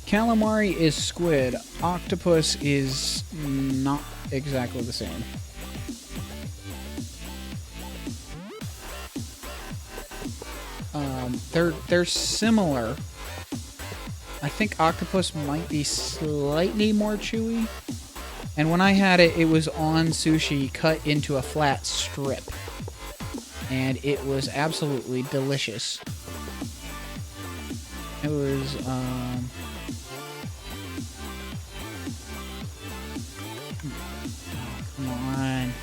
Calamari is squid. Octopus is not exactly the same. They're similar. I think octopus might be slightly more chewy. And when I had it, it was on sushi cut into a flat strip. And it was absolutely delicious. It was, come on.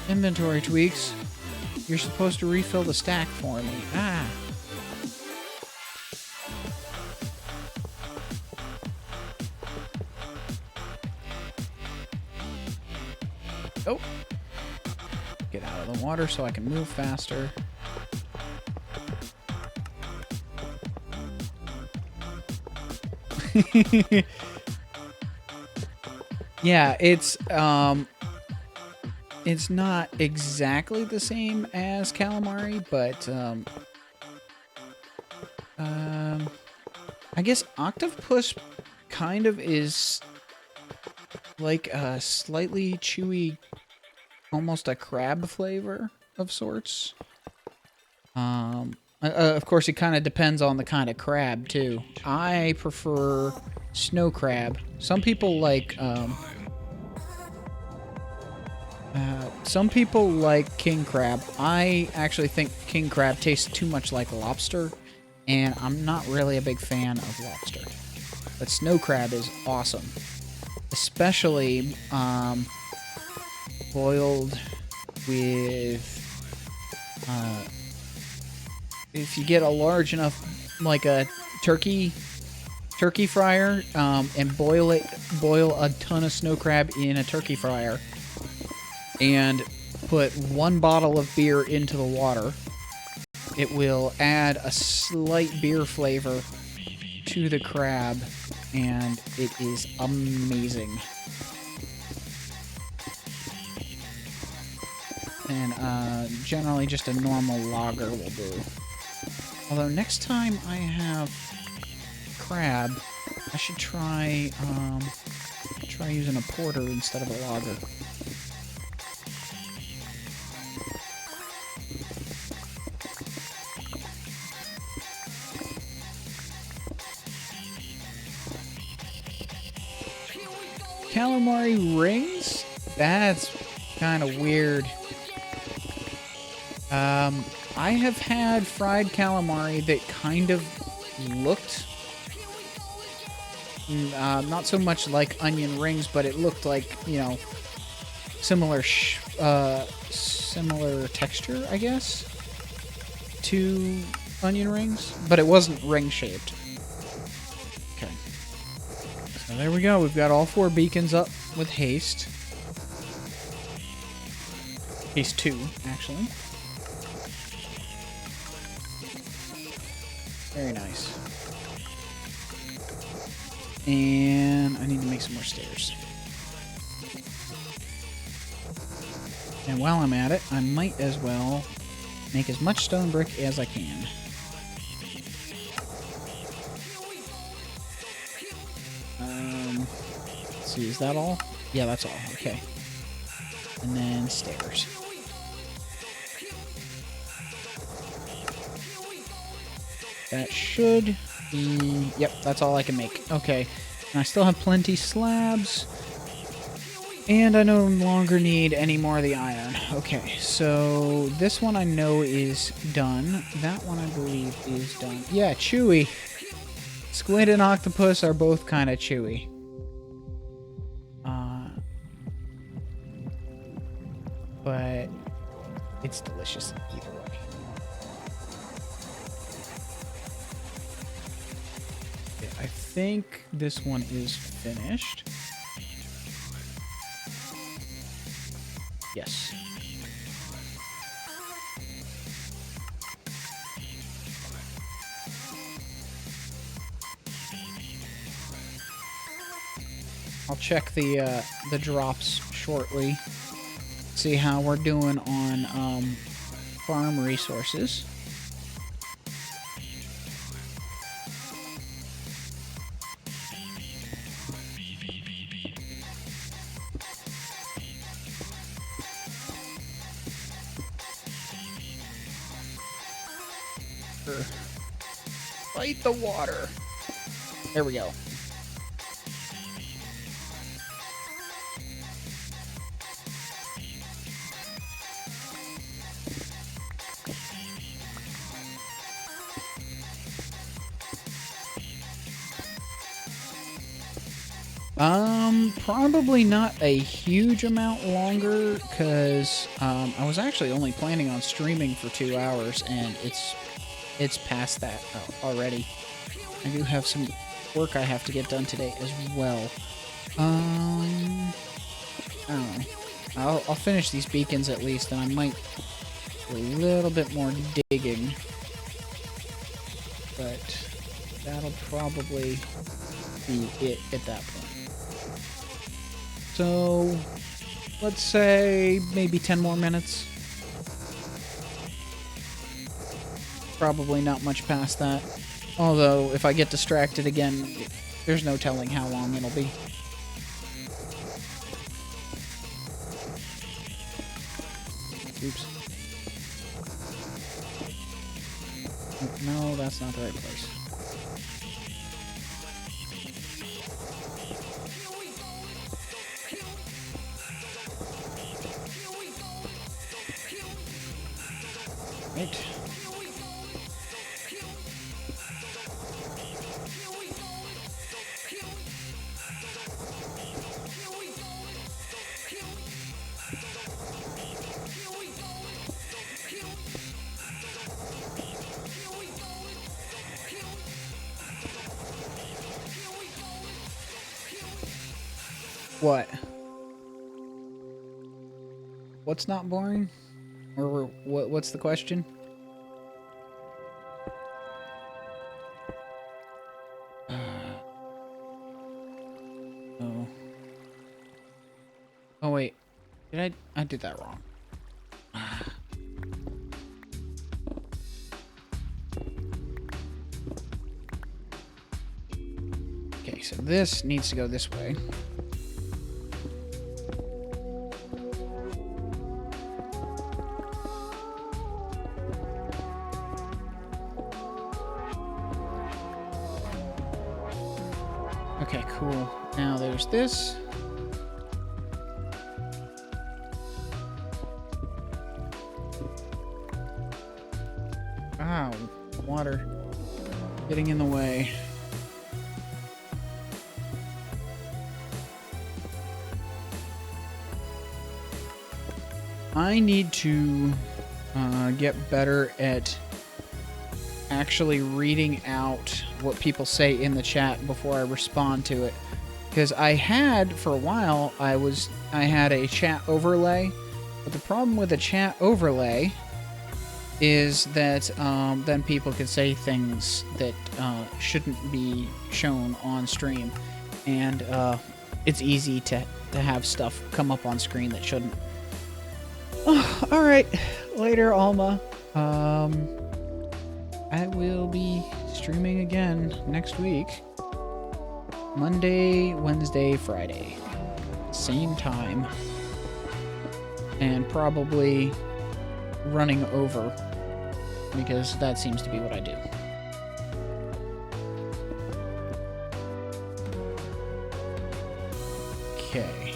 Inventory tweaks. You're supposed to refill the stack for me. Ah. Oh. Get out of the water so I can move faster. Yeah, it's not exactly the same as calamari, but I guess octopus kind of is like a slightly chewy, almost a crab flavor. of sorts. Of course, it kind of depends on the kind of crab, too. I prefer snow crab. Some people like king crab. I actually think king crab tastes too much like lobster, and I'm not really a big fan of lobster. But snow crab is awesome, especially boiled with if you get a large enough, like a turkey fryer, and boil a ton of snow crab in a turkey fryer, and put 1 bottle of beer into the water. It will add a slight beer flavor to the crab, and it is amazing. And generally just a normal lager will do. Although next time I have crab, I should try using a porter instead of a lager. Calamari rings? That's kind of weird. I have had fried calamari that kind of looked not so much like onion rings, but it looked like, you know, similar texture, I guess, to onion rings, but it wasn't ring shaped. Okay. So there we go. We've got all 4 beacons up with haste. Haste 2, actually. Very nice. And I need to make some more stairs. And while I'm at it, I might as well make as much stone brick as I can. Let's see, is that all? Yeah, that's all. Okay. And then stairs. That should be... Yep, that's all I can make. Okay. And I still have plenty slabs. And I no longer need any more of the iron. Okay, so this one I know is done. That one I believe is done. Yeah, chewy. Squid and octopus are both kind of chewy. But it's delicious either way. Okay, I think this one is finished. Yes. I'll check the drops shortly. See how we're doing on farm resources. Fight the water. There we go. Probably not a huge amount longer, because I was actually only planning on streaming for 2 hours, and it's past that already. I do have some work I have to get done today as well. I don't know. I'll finish these beacons at least, and I might do a little bit more digging, but that'll probably be it at that point. So, let's say maybe 10 more minutes. Probably not much past that. Although, if I get distracted again, there's no telling how long it'll be. Oops. No, that's not the right place. Right. What? What's not boring? Or what's the question? Oh. Oh wait. Did I did that wrong. Okay, so this needs to go this way. Okay, cool. Now there's this. Ow, water getting in the way. I need to get better at actually reading out what people say in the chat before I respond to it. Because I had, for a while, I had a chat overlay. But the problem with a chat overlay is that then people can say things that shouldn't be shown on stream. And it's easy to have stuff come up on screen that shouldn't. Oh, alright. Later, Alma. I will be streaming again next week. Monday, Wednesday, Friday. Same time. And probably running over, because that seems to be what I do. Okay.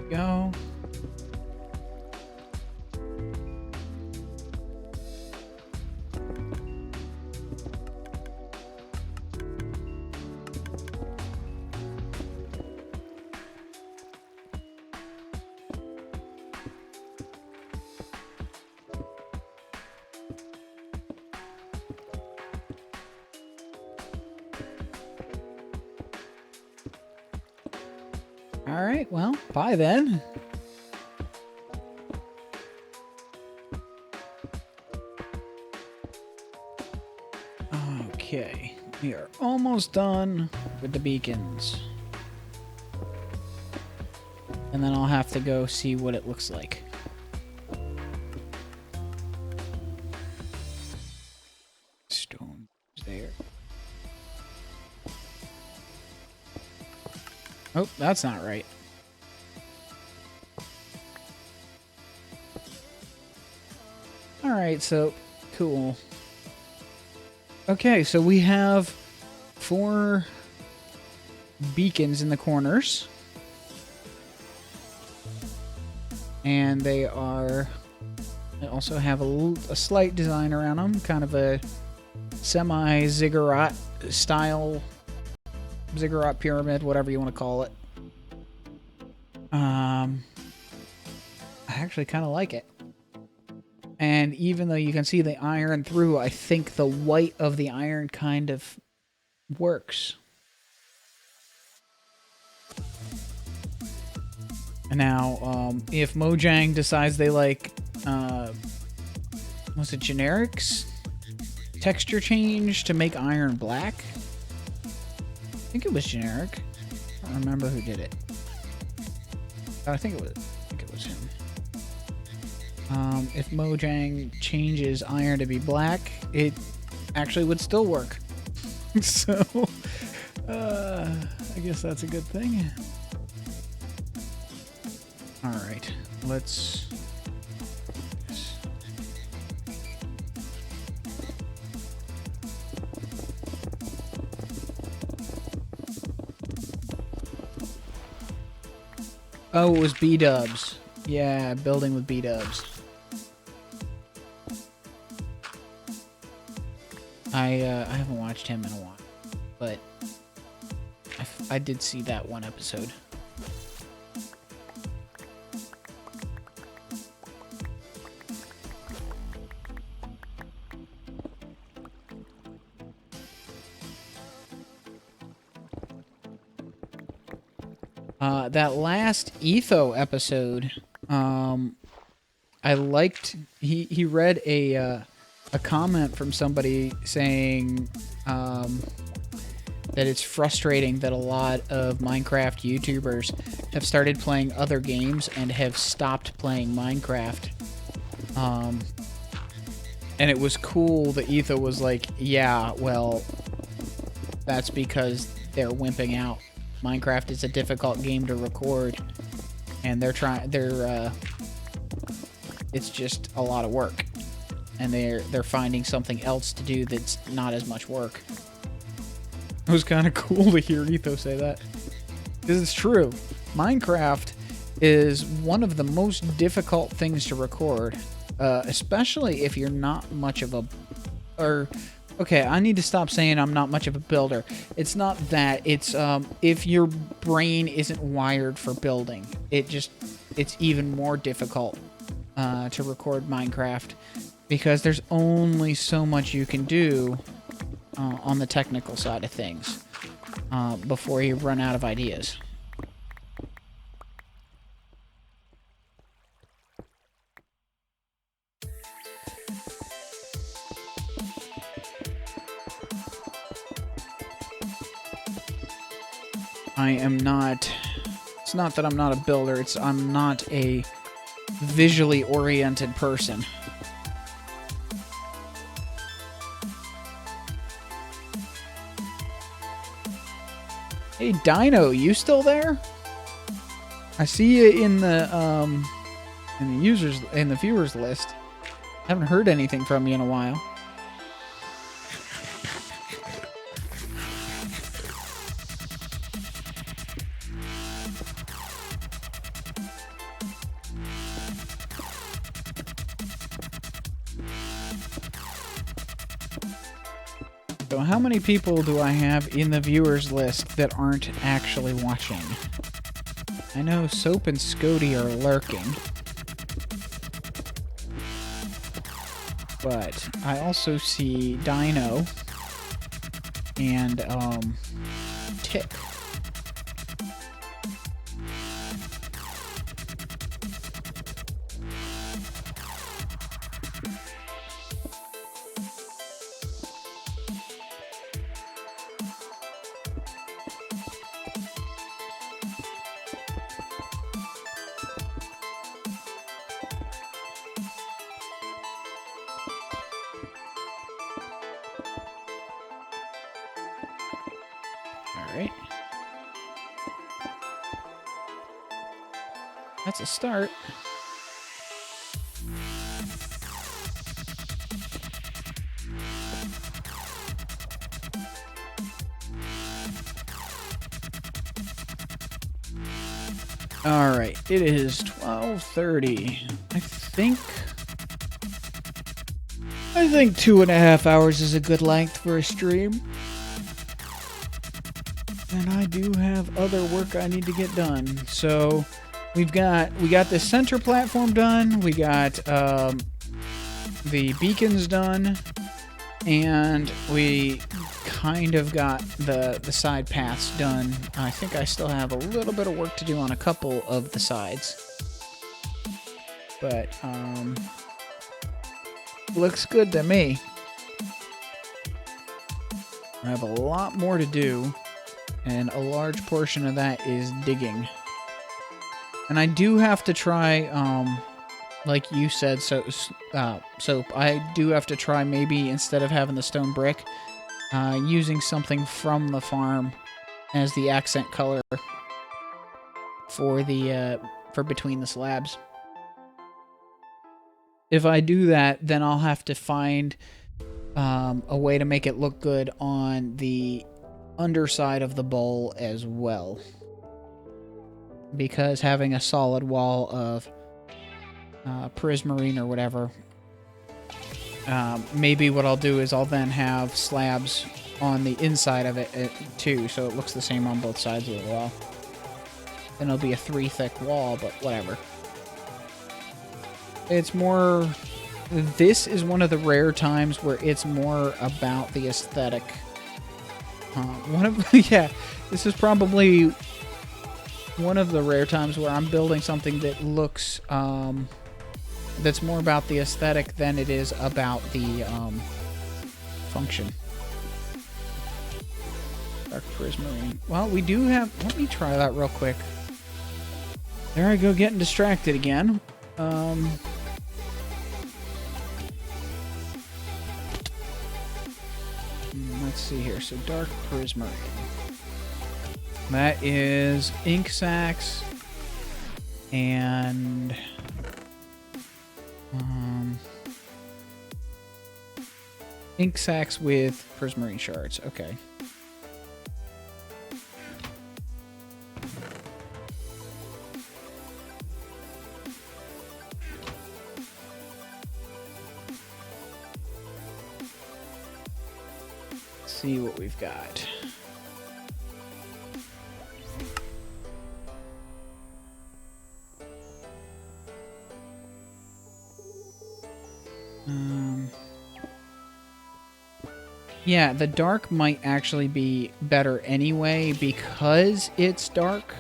Go. All right, well, bye then. Okay, we are almost done with the beacons. And then I'll have to go see what it looks like. Stone there. Oh, that's not right. Alright, so, cool. Okay, so we have 4 beacons in the corners. And they also have a slight design around them, kind of a semi-ziggurat style, ziggurat pyramid, whatever you want to call it. I actually kind of like it. And even though you can see the iron through, I think the white of the iron kind of works. Now, if Mojang decides they like, was it generics? Texture change to make iron black? I think it was generic. I don't remember who did it. I think it was him. If Mojang changes iron to be black, it actually would still work. So, I guess that's a good thing. Alright, let's... Oh, it was B-dubs. Yeah, building with B-dubs. I haven't watched him in a while, but I did see that one episode. That last Etho episode, I liked. He read a comment from somebody saying that it's frustrating that a lot of Minecraft YouTubers have started playing other games and have stopped playing Minecraft. And it was cool that Etho was like, yeah, well, that's because they're wimping out. Minecraft is a difficult game to record, and it's just a lot of work, and they're finding something else to do that's not as much work. It was kind of cool to hear Etho say that, because it's true. Minecraft is one of the most difficult things to record, especially if you're not much of a okay, I need to stop saying I'm not much of a builder. It's not that. It's if your brain isn't wired for building, it's even more difficult to record Minecraft, because there's only so much you can do on the technical side of things before you run out of ideas. It's not that I'm not a builder, I'm not a visually oriented person. Hey Dino, you still there? I see you in the viewers list. Haven't heard anything from you in a while. So how many people do I have in the viewers list that aren't actually watching? I know Soap and Scody are lurking. But I also see Dino and Tick. Alright. That's a start. Alright, it is 12:30. I think 2.5 hours is a good length for a stream. And I do have other work I need to get done. So we got the center platform done, we got the beacons done, and we kind of got the side paths done. I think I still have a little bit of work to do on a couple of the sides. But looks good to me. I have a lot more to do, and a large portion of that is digging. And I do have to try, like you said, Soap, I do have to try maybe, instead of having the stone brick, using something from the farm as the accent color for the for between the slabs. If I do that, then I'll have to find a way to make it look good on the underside of the bowl as well. Because having a solid wall of prismarine or whatever, maybe what I'll do is I'll then have slabs on the inside of it too, so it looks the same on both sides of the wall. Then it'll be a 3 thick wall, but whatever. It's more... This is one of the rare times where it's more about the aesthetic. Yeah, this is probably one of the rare times where I'm building something that looks, that's more about the aesthetic than it is about the function. Dark prismarine. Well, we do have... Let me try that real quick. There I go, getting distracted again. Let's see here. So dark prismarine. That is ink sacs and ink sacs with prismarine shards. Okay. See what we've got. Yeah, the dark might actually be better anyway because it's dark.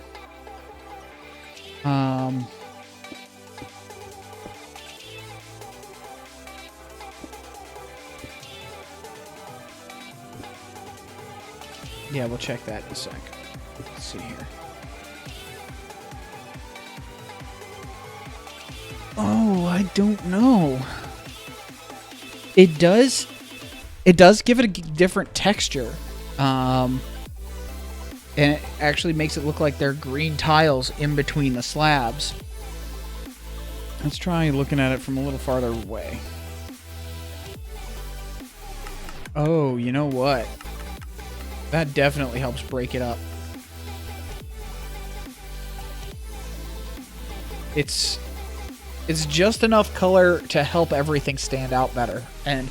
Yeah, we'll check that in a sec. Let's see here. Oh, I don't know. It does give it a different texture. And it actually makes it look like they're green tiles in between the slabs. Let's try looking at it from a little farther away. Oh, you know what? That definitely helps break it up. It's just enough color to help everything stand out better. And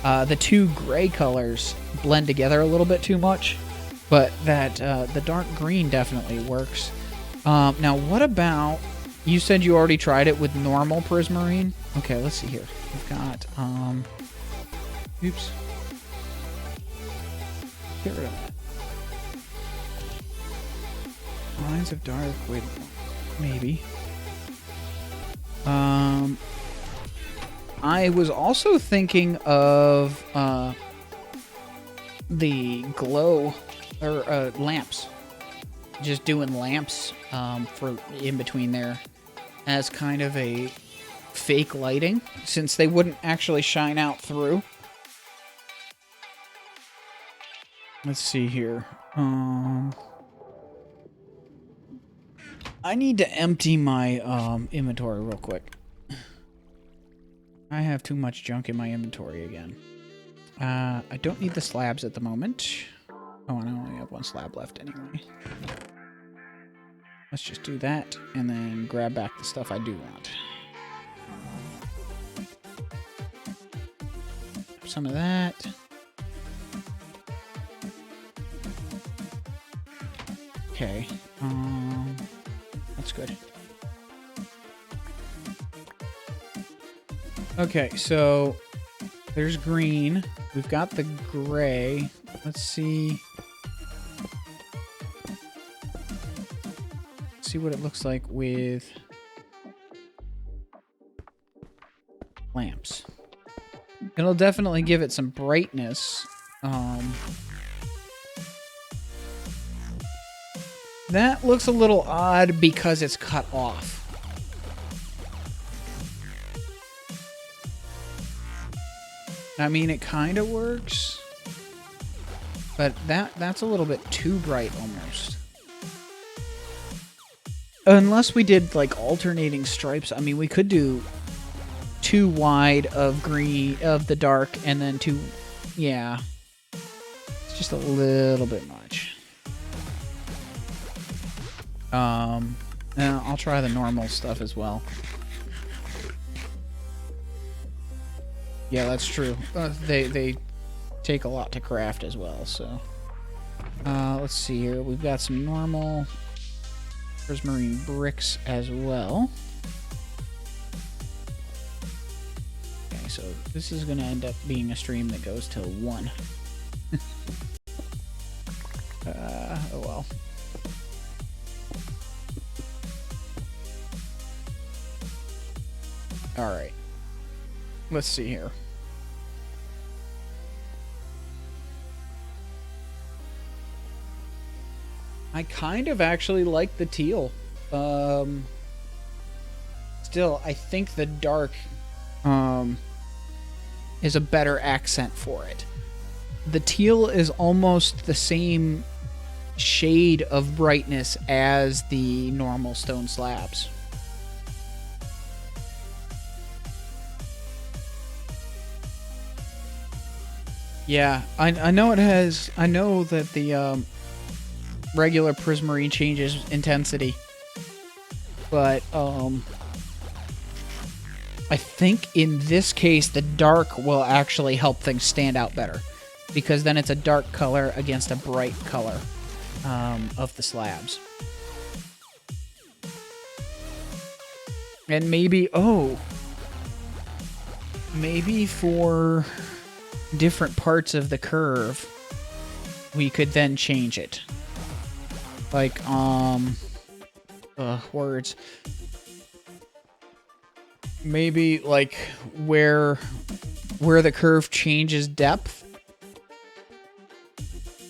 the two gray colors blend together a little bit too much, but that the dark green definitely works. Now, what about... You said you already tried it with normal prismarine? Okay, let's see here. We've got... Oops. Get rid of that. Lines of dark with... Maybe. I was also thinking of the glow or lamps. Just doing lamps for in between there as kind of a fake lighting, since they wouldn't actually shine out through. Let's see here. I need to empty my inventory real quick. I have too much junk in my inventory again. I don't need the slabs at the moment. Oh, and I only have one slab left anyway. Let's just do that and then grab back the stuff I do want. Some of that. Okay. That's good. Okay, so there's green. We've got the gray. Let's see. See what it looks like with lamps. It'll definitely give it some brightness. That looks a little odd because it's cut off. I mean, it kind of works. But that's a little bit too bright almost. Unless we did like alternating stripes. I mean, we could do 2 wide of green of the dark and then 2. Yeah, it's just a little bit much. I'll try the normal stuff as well. Yeah, that's true. They take a lot to craft as well. So let's see here. We've got some normal prismarine bricks as well. Okay, so this is gonna end up being a stream that goes till 1. Oh well. All right. Let's see here. I kind of actually like the teal. Still, I think the dark is a better accent for it. The teal is almost the same shade of brightness as the normal stone slabs. Yeah, I know it has. I know that the regular prismarine changes intensity, but I think in this case the dark will actually help things stand out better, because then it's a dark color against a bright color of the slabs. And maybe maybe for different parts of the curve we could then change it, like words, maybe like where the curve changes depth,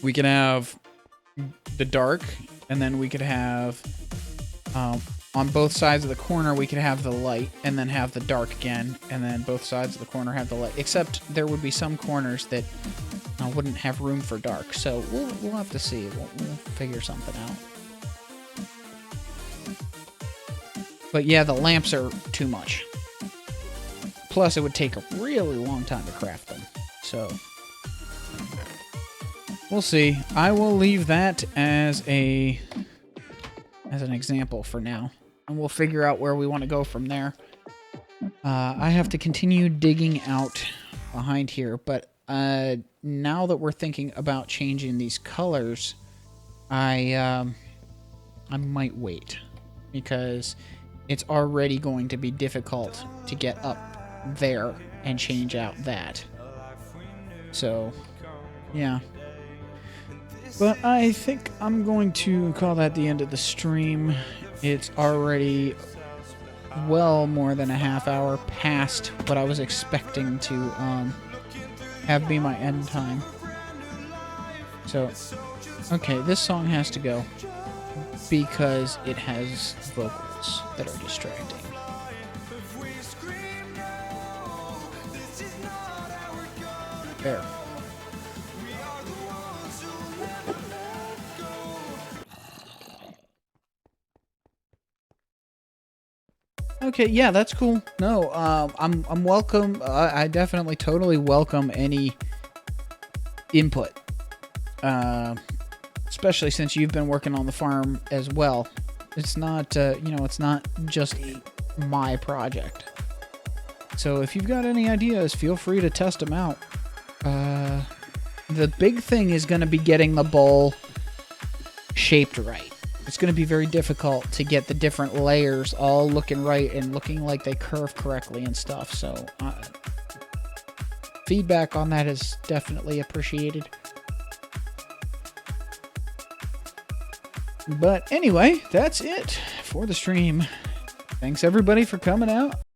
we can have the dark, and then we could have on both sides of the corner we could have the light, and then have the dark again, and then both sides of the corner have the light, except there would be some corners that wouldn't have room for dark. So we'll have to see. We'll figure something out. But yeah, the lamps are too much. Plus, it would take a really long time to craft them. So we'll see. I will leave that as an example for now, and we'll figure out where we want to go from there. I have to continue digging out behind here, but now that we're thinking about changing these colors, I might wait, because it's already going to be difficult to get up there and change out that. So, yeah. But I think I'm going to call that the end of the stream. It's already well more than a half hour past what I was expecting to have be my end time. So, okay, this song has to go because it has vocals that are distracting. There. Okay, yeah, that's cool. No, I'm welcome. I definitely totally welcome any input. Especially since you've been working on the farm as well. It's not, it's not just my project. So if you've got any ideas, feel free to test them out. The big thing is going to be getting the bowl shaped right. It's going to be very difficult to get the different layers all looking right and looking like they curve correctly and stuff. So feedback on that is definitely appreciated. But anyway, that's it for the stream. Thanks everybody for coming out.